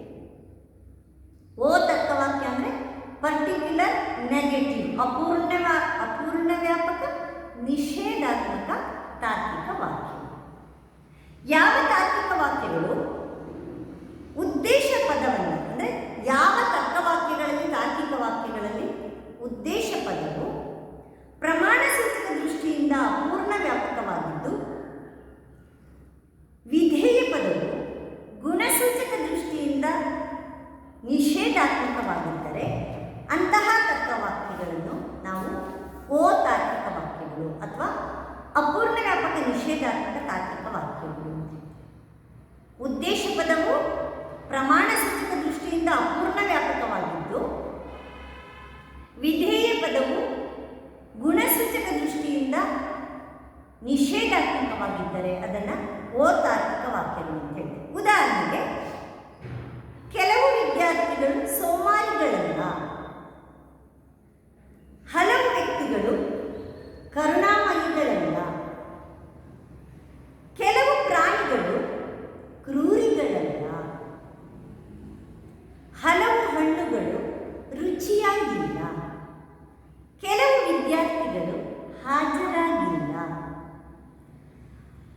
ಓ ತರ್ಕವಾಕ್ಯ ಅಂದರೆ ಪರ್ಟಿಕ್ಯುಲರ್ ನೆಗೆಟಿವ್, ಅಪೂರ್ಣ ವ್ಯಾಪಕ ನಿಷೇಧಾತ್ಮಕ ತಾರ್ಕಿಕ ವಾಕ್ಯ. ಯಾವ ತಾರ್ಕಿಕ ವಾಕ್ಯಗಳು ಉದ್ದೇಶ ಪದವನ್ನು, ಅಂದರೆ ಯಾವ ತರ್ಕವಾಕ್ಯಗಳಲ್ಲಿ, ತಾರ್ಕಿಕ ವಾಕ್ಯಗಳಲ್ಲಿ ಉದ್ದೇಶ ಪದವು ಪ್ರಮಾಣ ಸೂಚಕ ದೃಷ್ಟಿಯಿಂದ ಅಪೂರ್ಣ ವ್ಯಾಪಕವಾಗಿದ್ದು, ವಿಧೇಯ ಪದವು ಗುಣಸೂಚಕ ದೃಷ್ಟಿಯಿಂದ ನಿಷೇಧಾತ್ಮಕವಾಗಿದ್ದರೆ ಅಂತಹ ತರ್ಕವಾಕ್ಯಗಳನ್ನು ನಾವು ಓ ತಾರ್ಕಿಕ ವಾಕ್ಯಗಳು ಅಥವಾ ಅಪೂರ್ಣ ವ್ಯಾಪಕ ನಿಷೇಧಾತ್ಮಕ ತಾರ್ಕಿಕ ವಾಕ್ಯಗಳು. ಉದ್ದೇಶ ಪದವು ಪ್ರಮಾಣ ಸೂಚಕ ದೃಷ್ಟಿಯಿಂದ ಅಪೂರ್ಣ ವ್ಯಾಪಕವಾಗಿದ್ದು, ವಿಧೇಯ ಪದವು ಗುಣಸೂಚಕ ದೃಷ್ಟಿಯಿಂದ ನಿಷೇಧಾತ್ಮಕವಾಗಿದ್ದರೆ ಅದನ್ನು ಓ ತಾರ್ಕಿಕ ವಾಕ್ಯಗಳು ಅಂತ ಹೇಳಿ. ಉದಾಹರಣೆಗೆ, ಕೆಲವು ವಿದ್ಯಾರ್ಥಿಗಳು ಸೋಮಾರಿಗಳಲ್ಲ, ಹಲವು ವ್ಯಕ್ತಿಗಳು ಕರುಣಾಮಯಿಗಳಲ್ಲ, ಕೆಲವು ಪ್ರಾಣಿಗಳು ಕ್ರೂರಿಗಳಲ್ಲ, ಹಲವು ಹಣ್ಣುಗಳು ರುಚಿಯಾಗಿಲ್ಲ. ಕೆಲವು ವಿದ್ಯಾರ್ಥಿಗಳು ಹಾಜರಾಗಿಲ್ಲ.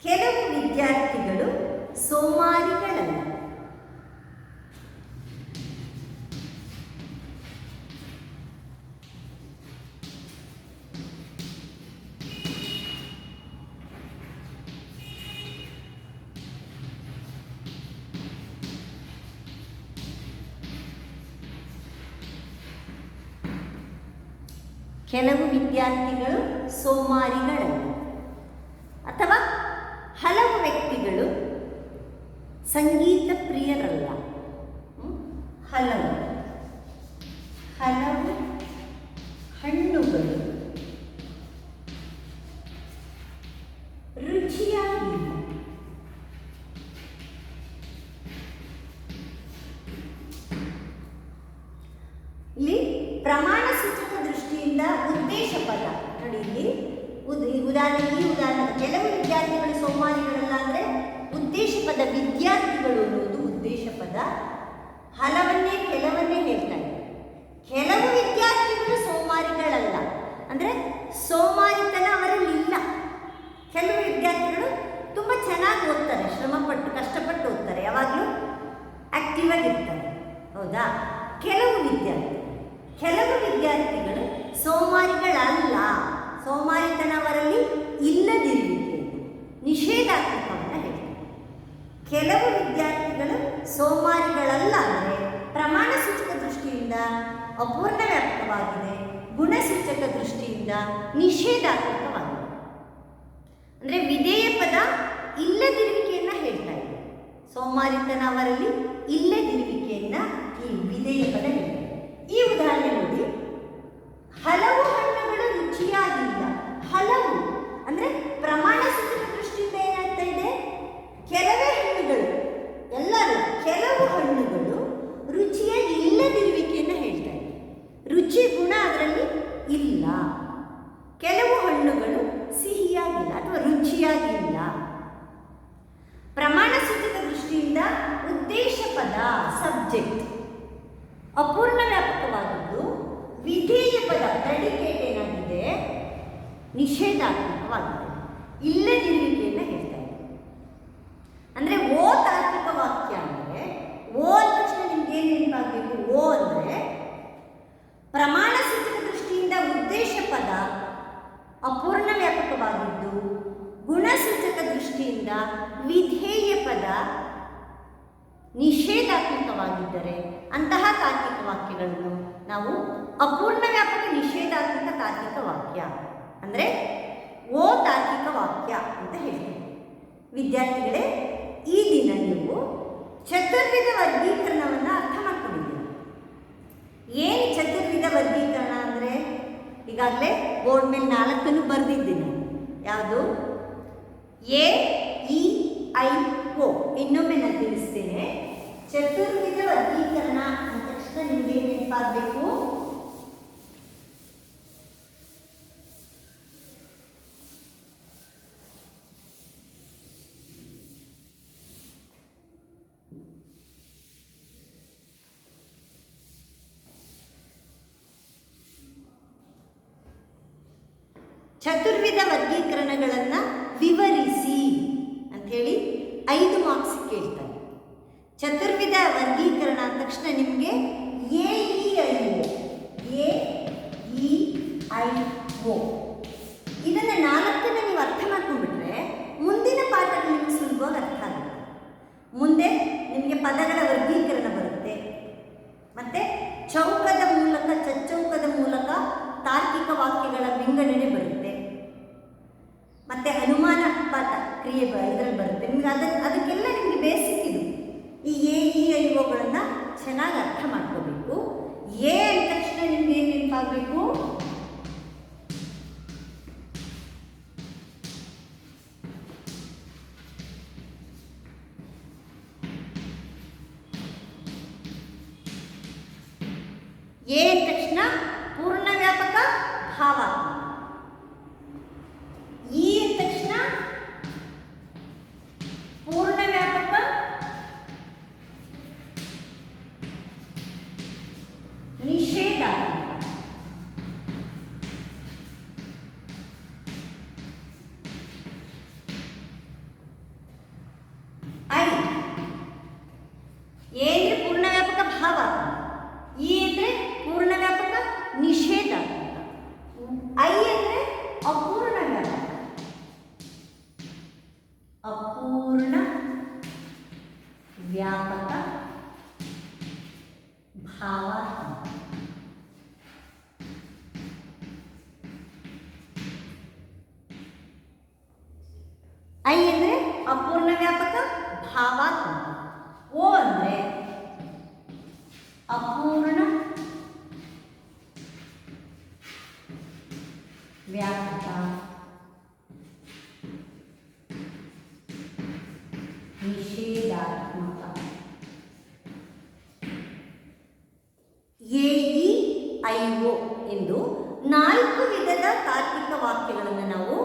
ಕೆಲವು ವಿದ್ಯಾರ್ಥಿಗಳು ಸೋಮಾರಿಗಳಲ್ಲ. ಕೆಲವು ವಿದ್ಯಾರ್ಥಿಗಳು ಸೋಮಾರಿಗಳಲ್ಲ. ಅಥವಾ ಹಲವು ವ್ಯಕ್ತಿಗಳು ಸಂಗೀತ ಪ್ರಿಯರಲ್ಲ. ಹಲವು ಹಲವು ಹಣ್ಣುಗಳು ರುಚಿಯಾಗಿಲ್ಲ. ಇಲ್ಲಿ ಪ್ರಮಾಣ ಸೂಚಕ ದೃಷ್ಟಿಯಿಂದ ಉದ್ದೇಶ ಪದ ನೋಡಿ. ಇಲ್ಲಿ ಉದಾಹರಣೆ ಕೆಲವು ವಿದ್ಯಾರ್ಥಿಗಳು ಸೋಮಾರಿಗಳಲ್ಲ ಅಂದರೆ ಉದ್ದೇಶ ಪದ ವಿದ್ಯಾರ್ಥಿಗಳು ಅನ್ನೋದು ಉದ್ದೇಶ ಪದ. ಹಲವನ್ನೇ ಕೆಲವನ್ನೇ ಹೇಳ್ತಾ ಇದೆ. ಕೆಲವು ವಿದ್ಯಾರ್ಥಿಗಳು ಸೋಮಾರಿಗಳಲ್ಲ ಅಂದರೆ ಸೋಮಾರಿತನ ಅವರಲ್ಲಿ ಇಲ್ಲ. ಕೆಲವು ವಿದ್ಯಾರ್ಥಿಗಳು ತುಂಬ ಚೆನ್ನಾಗಿ ಓದ್ತಾರೆ, ಶ್ರಮಪಟ್ಟು ಕಷ್ಟಪಟ್ಟು ಓದ್ತಾರೆ, ಯಾವಾಗಲೂ ಆಕ್ಟಿವ್ ಆಗಿರ್ತಾರೆ. ಹೌದಾ? ಕೆಲವು ವಿದ್ಯಾರ್ಥಿಗಳು ಸೋಮಾರಿಗಳಲ್ಲ. ಸೋಮಾರಿತನ ಅವರಲ್ಲಿ ಇಲ್ಲದಿರುವಿಕೆ ನಿಷೇಧಾತ್ಮಕವನ್ನು ಹೇಳ್ತಾರೆ. ಕೆಲವು ವಿದ್ಯಾರ್ಥಿಗಳು ಸೋಮಾರಿಗಳಲ್ಲ ಅಂದರೆ ಪ್ರಮಾಣ ಸೂಚಕ ದೃಷ್ಟಿಯಿಂದ ಅಪೂರ್ಣ ವ್ಯಾಪಕವಾಗಿದೆ, ಗುಣಸೂಚಕ ದೃಷ್ಟಿಯಿಂದ ನಿಷೇಧಾತ್ಮಕವಾಗಿದೆ. ಅಂದರೆ ವಿಧೇಯ ಪದ ಇಲ್ಲದಿರುವಿಕೆಯನ್ನು ಹೇಳ್ತಾ ಇದೆ. ಸೋಮಾರಿತನ ಅವರಲ್ಲಿ ಇಲ್ಲದಿರುವಿಕೆಯನ್ನು ಈ ವಿಧೇಯ ಪದ ಹೇಳ್ತಾರೆ. ಈ ಉದಾಹರಣೆ ನೋಡಿ. ಹಲವು ಹಣ್ಣುಗಳು ರುಚಿಯಾಗಿಲ್ಲ. ಹಲವು ಅಂದರೆ ಪ್ರಮಾಣ ಸೂಚಕ ದೃಷ್ಟಿಯಿಂದ ಏನಾಗ್ತಾ ಇದೆ? ಕೆಲವೇ ಹಣ್ಣುಗಳು, ಎಲ್ಲರೂ ಕೆಲವು ಹಣ್ಣುಗಳು ರುಚಿಯಾಗಿ ಇಲ್ಲದಿರುವಿಕೆಯನ್ನು ಹೇಳ್ತಾ ಇದೆ. ರುಚಿ ಗುಣ ಅದರಲ್ಲಿ ಇಲ್ಲ. ಕೆಲವು ಹಣ್ಣುಗಳು ಸಿಹಿಯಾಗಿಲ್ಲ ಅಥವಾ ರುಚಿಯಾಗಿಲ್ಲ. ಪ್ರಮಾಣ ಸೂಚಕ ದೃಷ್ಟಿಯಿಂದ ಉದ್ದೇಶ ಪದ ಸಬ್ಜೆಕ್ಟ್ ಅಪೂರ್ಣ ವ್ಯಾಪಕವಾಗಿದ್ದು ವಿಧೇಯ ಪದ ಪ್ರೆಡಿಕೇಟ್ ಏನಾಗಿದೆ? ನಿಷೇಧಾತ್ಮಕವಾಗಿದೆ, ಇಲ್ಲದಿರುವಿಕೆಯನ್ನು ಹೇಳ್ತಾ ಇದೆ. ಅಂದರೆ ಓ ತಾರ್ಕಿಕ ವಾಕ್ಯ ಅಂದರೆ ಓ ಅಂದ ತಕ್ಷಣ ನಿಮ್ಗೆ ಏನು ನೆನಪಾಗಬೇಕು? ಓ ಅಂದರೆ ಪ್ರಮಾಣ ಸೂಚಕ ದೃಷ್ಟಿಯಿಂದ ಉದ್ದೇಶ ಪದ ಅಪೂರ್ಣ ವ್ಯಾಪಕವಾಗಿದ್ದು ಗುಣಸೂಚಕ ದೃಷ್ಟಿಯಿಂದ ವಿಧೇಯ ಪದ ನಿಷೇಧಾತ್ಮಕವಾಗಿದ್ದರೆ ಅಂತಹ ತಾರ್ಕಿಕ ವಾಕ್ಯಗಳನ್ನು ನಾವು ಅಪೂರ್ಣ ವ್ಯಾಪಕ ನಿಷೇಧಾತ್ಮಕ ತಾರ್ಕಿಕ ವಾಕ್ಯ ಅಂದರೆ ಓ ತಾರ್ಕಿಕ ವಾಕ್ಯ ಅಂತ ಹೇಳ್ತೀವಿ. ವಿದ್ಯಾರ್ಥಿಗಳೇ, ಈ ದಿನ ನೀವು ಚತುರ್ವಿಧ ವರ್ಗೀಕರಣವನ್ನು ಅರ್ಥ ಮಾಡ್ಕೊಂಡಿದ್ದೀರಿ. ಏನು ಚತುರ್ವಿಧ ವರ್ಗೀಕರಣ ಅಂದರೆ ಈಗಾಗಲೇ ಬೋರ್ಡ್ ಮೇಲೆ 4 ಬರೆದಿದ್ದೀನಿ. ಯಾವುದು? ಎ, ಇ, ಐ, ಓ. ಇನ್ನೊಮ್ಮೆ ನಾನು ತಿಳಿಸ್ತೇನೆ. ಚತುರ್ವಿಧ ವರ್ಗೀಕರಣ ಅಂದ ತಕ್ಷಣ ನಿಮಗೆ ನೆನಪಾಗಬೇಕು ಚತುರ್ವಿಧ ವರ್ಗೀಕರಣಗಳನ್ನು ವಿವರಿಸಿ ಅಂಥೇಳಿ 5 ಮಾರ್ಕ್ಸ್ ಕೇಳ್ತಾರೆ. ಚತುರ್ವಿಧ ವರ್ಗೀಕರಣ ಅಂದ ತಕ್ಷಣ ನಿಮಗೆ A, E, I, O. A, E, I, O. ಇದನ್ನು 4 ನೀವು ಅರ್ಥ ಮಾಡ್ಕೊಂಡ್ಬಿಟ್ರೆ ಮುಂದಿನ ಪಾಠಗಳು ನಿಮಗೆ ಸುಲಭವಾಗಿ ಅರ್ಥ ಆಗುತ್ತೆ. ಮುಂದೆ ನಿಮಗೆ ಪದಗಳ ವರ್ಗೀಕರಣ ಬರುತ್ತೆ. ಮತ್ತು ಚೌಕದ ಮೂಲಕ, ಚಚ್ಚೌಕದ ಮೂಲಕ ತಾರ್ಕಿಕ ವಾಕ್ಯಗಳ ವಿಂಗಡಣೆ ಬರುತ್ತೆ. ಮತ್ತು ಅನುಮಾನ ಪಾಠ ಕ್ರಿಯೆ ಇದರಲ್ಲಿ ಬರುತ್ತೆ. ನಿಮಗೆ ಅದಕ್ಕೆಲ್ಲ ನಿಮಗೆ ಬೇಸಿಕ್ ಇದು. ಈ ಎ, ಇ, ಐ, ಓಗಳನ್ನು ಚೆನ್ನಾಗಿ ಅರ್ಥ ಮಾಡ್ಕೋಬೇಕು. ಎ ಅಂದ ತಕ್ಷಣ ನಿಮ್ಗೆ ಏನು ನೆನಪಾಗಬೇಕು? ಎ ಅಂದ ತಕ್ಷಣ ಪೂರ್ಣ ವ್ಯಾಪಕ ಭಾವಾತ್ಮಕ. ಇ ಅಂದ ತಕ್ಷಣ ಪೂರ್ಣ ವ್ಯಾಪಕ ಭಾವಾತ್ಮಕ. ಐ ಅಂದರೆ ಅಪೂರ್ಣ ವ್ಯಾಪಕ ಭಾವಾತ್ಮಕ. ಓ ಅಂದರೆ ಅಪೂರ್ಣ ವ್ಯಾಪಕ ನಿಷೇಧಾತ್ಮಕ. AEIO ಎಂದು 4 ವಿಧದ ತಾರ್ಕಿಕ ವಾಕ್ಯಗಳನ್ನು ನಾವು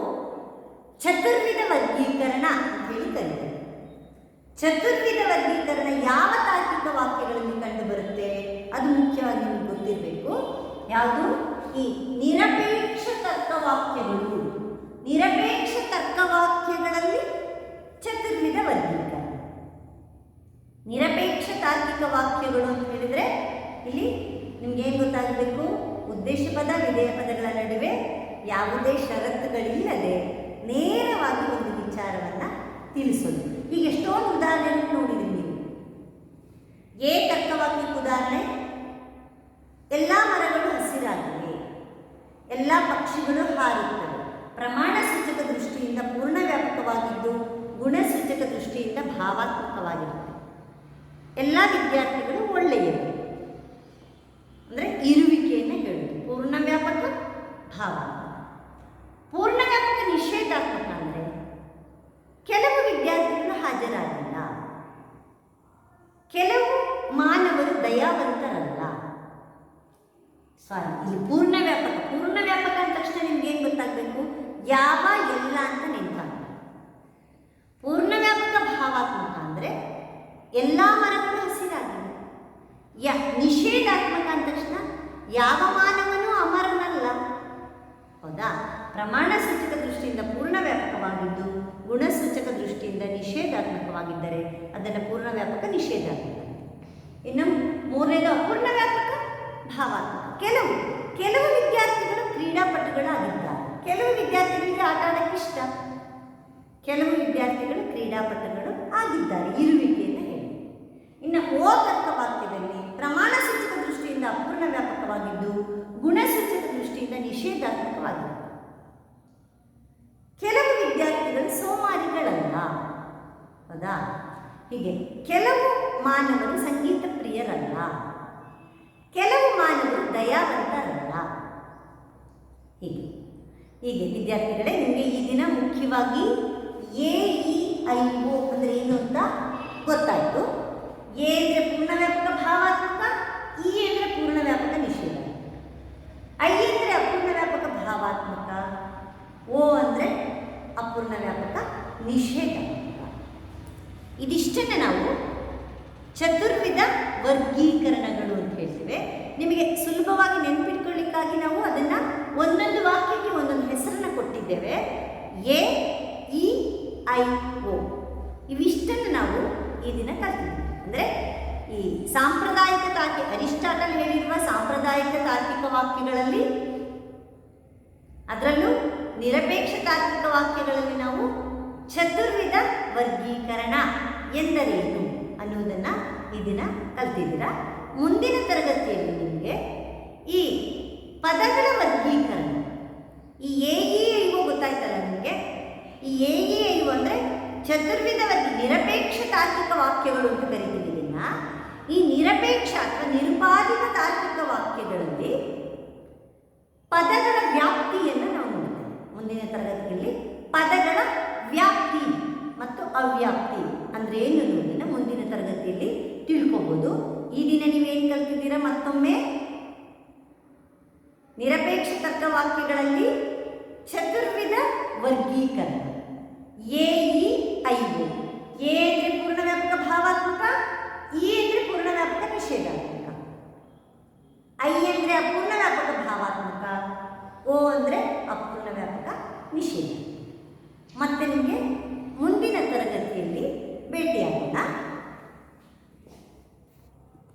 ಚತುರ್ವಿಧ ವರ್ಗೀಕರಣ ಅಂತ ಹೇಳಿ ಕರೀತೇವೆ. ಚತುರ್ವಿಧ ವರ್ಗೀಕರಣ ಯಾವ ತಾರ್ಕಿಕ ವಾಕ್ಯಗಳಲ್ಲಿ ಕಂಡುಬರುತ್ತೆ ಅದು ಮುಖ್ಯವಾಗಿ ನಿಮಗೆ ಗೊತ್ತಿರಬೇಕು. ಯಾವುದು? ಈ ನಿರಪೇಕ್ಷ ತರ್ಕವಾಕ್ಯಗಳು. ನಿರಪೇಕ್ಷ ತರ್ಕವಾಕ್ಯಗಳಲ್ಲಿ ಚತುರ್ವಿಧ ವರ್ಗೀಕರಣ. ನಿರಪೇಕ್ಷ ತಾರ್ಕಿಕ ವಾಕ್ಯಗಳು ಅಂತ ಹೇಳಿದರೆ ಇಲ್ಲಿ ನಿಮ್ಗೆ ಏನು ಗೊತ್ತಾಗಬೇಕು? ಉದ್ದೇಶ ಪದ ವಿಧೇಯ ಪದಗಳ ನಡುವೆ ಯಾವುದೇ ಷರತ್ತುಗಳಿಲ್ಲದೆ ನೇರವಾಗಿ ಒಂದು ವಿಚಾರವನ್ನು ತಿಳಿಸೋದು. ಈಗ ಎಷ್ಟೊಂದು ಉದಾಹರಣೆ ನೋಡಿದ್ರಿ ನೀವು. ತರ್ಕವಾಕ್ಯಕ್ಕೆ ಉದಾಹರಣೆ, ಎಲ್ಲ ಮರಗಳು ಹಸಿರಾಗಿವೆ, ಎಲ್ಲ ಪಕ್ಷಿಗಳು ಹಾರುತ್ತವೆ. ಪ್ರಮಾಣ ಸೂಚಕ ದೃಷ್ಟಿಯಿಂದ ಪೂರ್ಣ ವ್ಯಾಪಕವಾಗಿದ್ದು ಗುಣಸೂಚಕ ದೃಷ್ಟಿಯಿಂದ ಭಾವಾತ್ಮಕವಾಗಿರುತ್ತೆ. ಎಲ್ಲ ವಿದ್ಯಾರ್ಥಿಗಳು ಒಳ್ಳೆಯವರು ಅಂದರೆ ಇರುವಿಕೆಯನ್ನು ಹೇಳುವುದು. ಪೂರ್ಣ ವ್ಯಾಪಕ ಭಾವಾತ್ಮಕ. ಪೂರ್ಣ ವ್ಯಾಪಕ ನಿಷೇಧಾತ್ಮಕ ಅಂದರೆ ಕೆಲವು ವಿದ್ಯಾರ್ಥಿಗಳು ಹಾಜರಾಗಿಲ್ಲ, ಕೆಲವು ಮಾನವರು ದಯಾವಂತರಲ್ಲ. ಇಲ್ಲಿ ಪೂರ್ಣ ವ್ಯಾಪಕ. ಪೂರ್ಣ ವ್ಯಾಪಕ ಅಂದ ತಕ್ಷಣ ನಿಮ್ಗೆ ಏನು ಗೊತ್ತಾಗಬೇಕು? ಯಾವ ಎಲ್ಲ ಅಂತ ನೆನಪಾಗಬೇಕು. ಪೂರ್ಣ ವ್ಯಾಪಕ ಭಾವಾತ್ಮಕ ಅಂದರೆ ಎಲ್ಲ ಮರಗಳು ಹಸಿರಾಗಿವೆ. ನಿಷೇಧಾತ್ಮಕ ಅಂದ ತಕ್ಷಣ ಯಾವ ಮಾನವನೂ ಅಮರನಲ್ಲ. ಹೌದಾ? ಪ್ರಮಾಣ ಸೂಚಕ ದೃಷ್ಟಿಯಿಂದ ಪೂರ್ಣ ವ್ಯಾಪಕವಾಗಿದ್ದು ಗುಣಸೂಚಕ ದೃಷ್ಟಿಯಿಂದ ನಿಷೇಧಾತ್ಮಕವಾಗಿದ್ದರೆ ಅದನ್ನು ಪೂರ್ಣ ವ್ಯಾಪಕ ನಿಷೇಧಾತ್ಮಕ. ಇನ್ನು ಮೂರನೇದು ಅಪೂರ್ಣ ವ್ಯಾಪಕ ಭಾವಾತ್ಮಕ. ಕೆಲವು ವಿದ್ಯಾರ್ಥಿಗಳು ಕ್ರೀಡಾಪಟುಗಳಾಗಿದ್ದಾರೆ. ಕೆಲವು ವಿದ್ಯಾರ್ಥಿಗಳಿಗೆ ಆಟ ಆಡೋಕ್ಕೆ ಇಷ್ಟ, ಕೆಲವು ವಿದ್ಯಾರ್ಥಿಗಳು ಕ್ರೀಡಾಪಟುಗಳು ಆಗಿದ್ದಾರೆ. ಇರುವಿಕೆಯನ್ನು ಹೇಳಿ. ಇನ್ನು ತರ್ಕವಾಕ್ಯದಲ್ಲಿ ಪ್ರಮಾಣ ಸೂಚಕ ದೃಷ್ಟಿಯಿಂದ ಅಪೂರ್ಣ ವ್ಯಾಪಕವಾಗಿದ್ದು ಗುಣಸೂಚಕ ದೃಷ್ಟಿಯಿಂದ ನಿಷೇಧಾತ್ಮಕವಾಗಿದೆ. ಕೆಲವು ವಿದ್ಯಾರ್ಥಿಗಳು ಸೋಮಾರಿಗಳಲ್ಲ. ಹೌದಾ? ಹೀಗೆ ಕೆಲವು ಮಾನವರು ಸಂಗೀತ ಪ್ರಿಯರಲ್ಲ, ಕೆಲವು ಮಾನವರು ದಯಾವಂತರಲ್ಲ. ಹೀಗೆ ವಿದ್ಯಾರ್ಥಿಗಳೇ, ನಿಮಗೆ ಈ ದಿನ ಮುಖ್ಯವಾಗಿ AEIO ಅಂದರೆ ಏನು ಅಂತ ಗೊತ್ತಾಯಿತು. ಎ ಅಂದರೆ ಪೂರ್ಣ ವ್ಯಾಪಕ ಭಾವಾತ್ಮಕ, ಇ ಅಂದರೆ ಪೂರ್ಣ ವ್ಯಾಪಕ ನಿಷೇಧಾತ್ಮಕ, ಐ ಅಂದರೆ ಅಪೂರ್ಣ ವ್ಯಾಪಕ ಭಾವಾತ್ಮಕ, ಓ ಅಂದರೆ ಅಪೂರ್ಣ ವ್ಯಾಪಕ ನಿಷೇಧಾತ್ಮಕ. ಇದಿಷ್ಟನ್ನು ನಾವು ಚತುರ್ವಿಧ ವರ್ಗೀಕರಣಗಳು ಅಂತ ಹೇಳ್ತೇವೆ. ನಿಮಗೆ ಸುಲಭವಾಗಿ ನೆನಪಿಟ್ಕೊಳ್ಳಿಕ್ಕಾಗಿ ನಾವು ಅದನ್ನು ಒಂದೊಂದು ವಾಕ್ಯಕ್ಕೆ ಒಂದೊಂದು ಹೆಸರನ್ನು ಕೊಟ್ಟಿದ್ದೇವೆ. AEIO ಇವಿಷ್ಟನ್ನು ನಾವು ಈ ದಿನ ಕಲ್ತಿದ್ದೀವಿ. ಅಂದರೆ ಈ ಸಾಂಪ್ರದಾಯಿಕ ಅರಿಸ್ಟಾಟಲ್ ಹೇಳಿರುವ ಸಾಂಪ್ರದಾಯಿಕ ತಾರ್ಕಿಕ ವಾಕ್ಯಗಳಲ್ಲಿ, ಅದರಲ್ಲೂ ನಿರಪೇಕ್ಷ ತಾರ್ಕಿಕ ವಾಕ್ಯಗಳಲ್ಲಿ ನಾವು ಚತುರ್ವಿಧ ವರ್ಗೀಕರಣ ಎಂದರೇನು ಅನ್ನುವುದನ್ನು ಈ ದಿನ ಕಲ್ತಿದ್ದೀರಾ. ಮುಂದಿನ ತರಗತಿಯಲ್ಲಿ ನಿಮಗೆ ಈ ಪದಗಳ ವರ್ಗೀಕರಣ, ಈ AEIO ಗೊತ್ತಾಯ್ತಲ್ಲ ನಿಮಗೆ. ಈ AEIO ಅಂದರೆ ಚತುರ್ವಿಧ ನಿರಪೇಕ್ಷ ತಾರ್ಕಿಕ ವಾಕ್ಯಗಳು ಅಂತ ಕರಿತೀವಿ ಇದನ್ನ. ಈ ನಿರಪೇಕ್ಷ ಅಥವಾ ನಿರುಪಾದಿತ ತಾರ್ಕಿಕ ವಾಕ್ಯಗಳಲ್ಲಿ ಪದಗಳ ವ್ಯಾಪ್ತಿಯನ್ನು ನಾವು ನೋಡ್ತೇವೆ. ಮುಂದಿನ ತರಗತಿಯಲ್ಲಿ ಪದಗಳ ವ್ಯಾಪ್ತಿ ಮತ್ತು ಅವ್ಯಾಪ್ತಿ ಅಂದರೆ ಏನು ಅನ್ನೋದನ್ನು ಮುಂದಿನ ತರಗತಿಯಲ್ಲಿ ತಿಳ್ಕೊಬೋದು. ಈ ದಿನ ನೀವೇನು ಕಲ್ತಿದ್ದೀರಾ? ಮತ್ತೊಮ್ಮೆ ನಿರಪೇಕ್ಷ ತರ್ಕವಾಕ್ಯಗಳಲ್ಲಿ ಚತುರ್ವಿಧ ವರ್ಗೀಕರಣ. AEIO. ಎ ಅಂದರೆ ಪೂರ್ಣ ವ್ಯಾಪಕ ಭಾವಾತ್ಮಕ, ಇ ಅಂದರೆ ಪೂರ್ಣ ವ್ಯಾಪಕ ನಿಷೇಧಾತ್ಮಕ, ಐ ಅಂದರೆ ಅಪೂರ್ಣ ವ್ಯಾಪಕ ಭಾವಾತ್ಮಕ, ಓ ಅಂದರೆ ಅಪೂರ್ಣ ವ್ಯಾಪಕ ನಿಷೇಧಾತ್ಮಕ. ಮತ್ತೆ ನಿಮಗೆ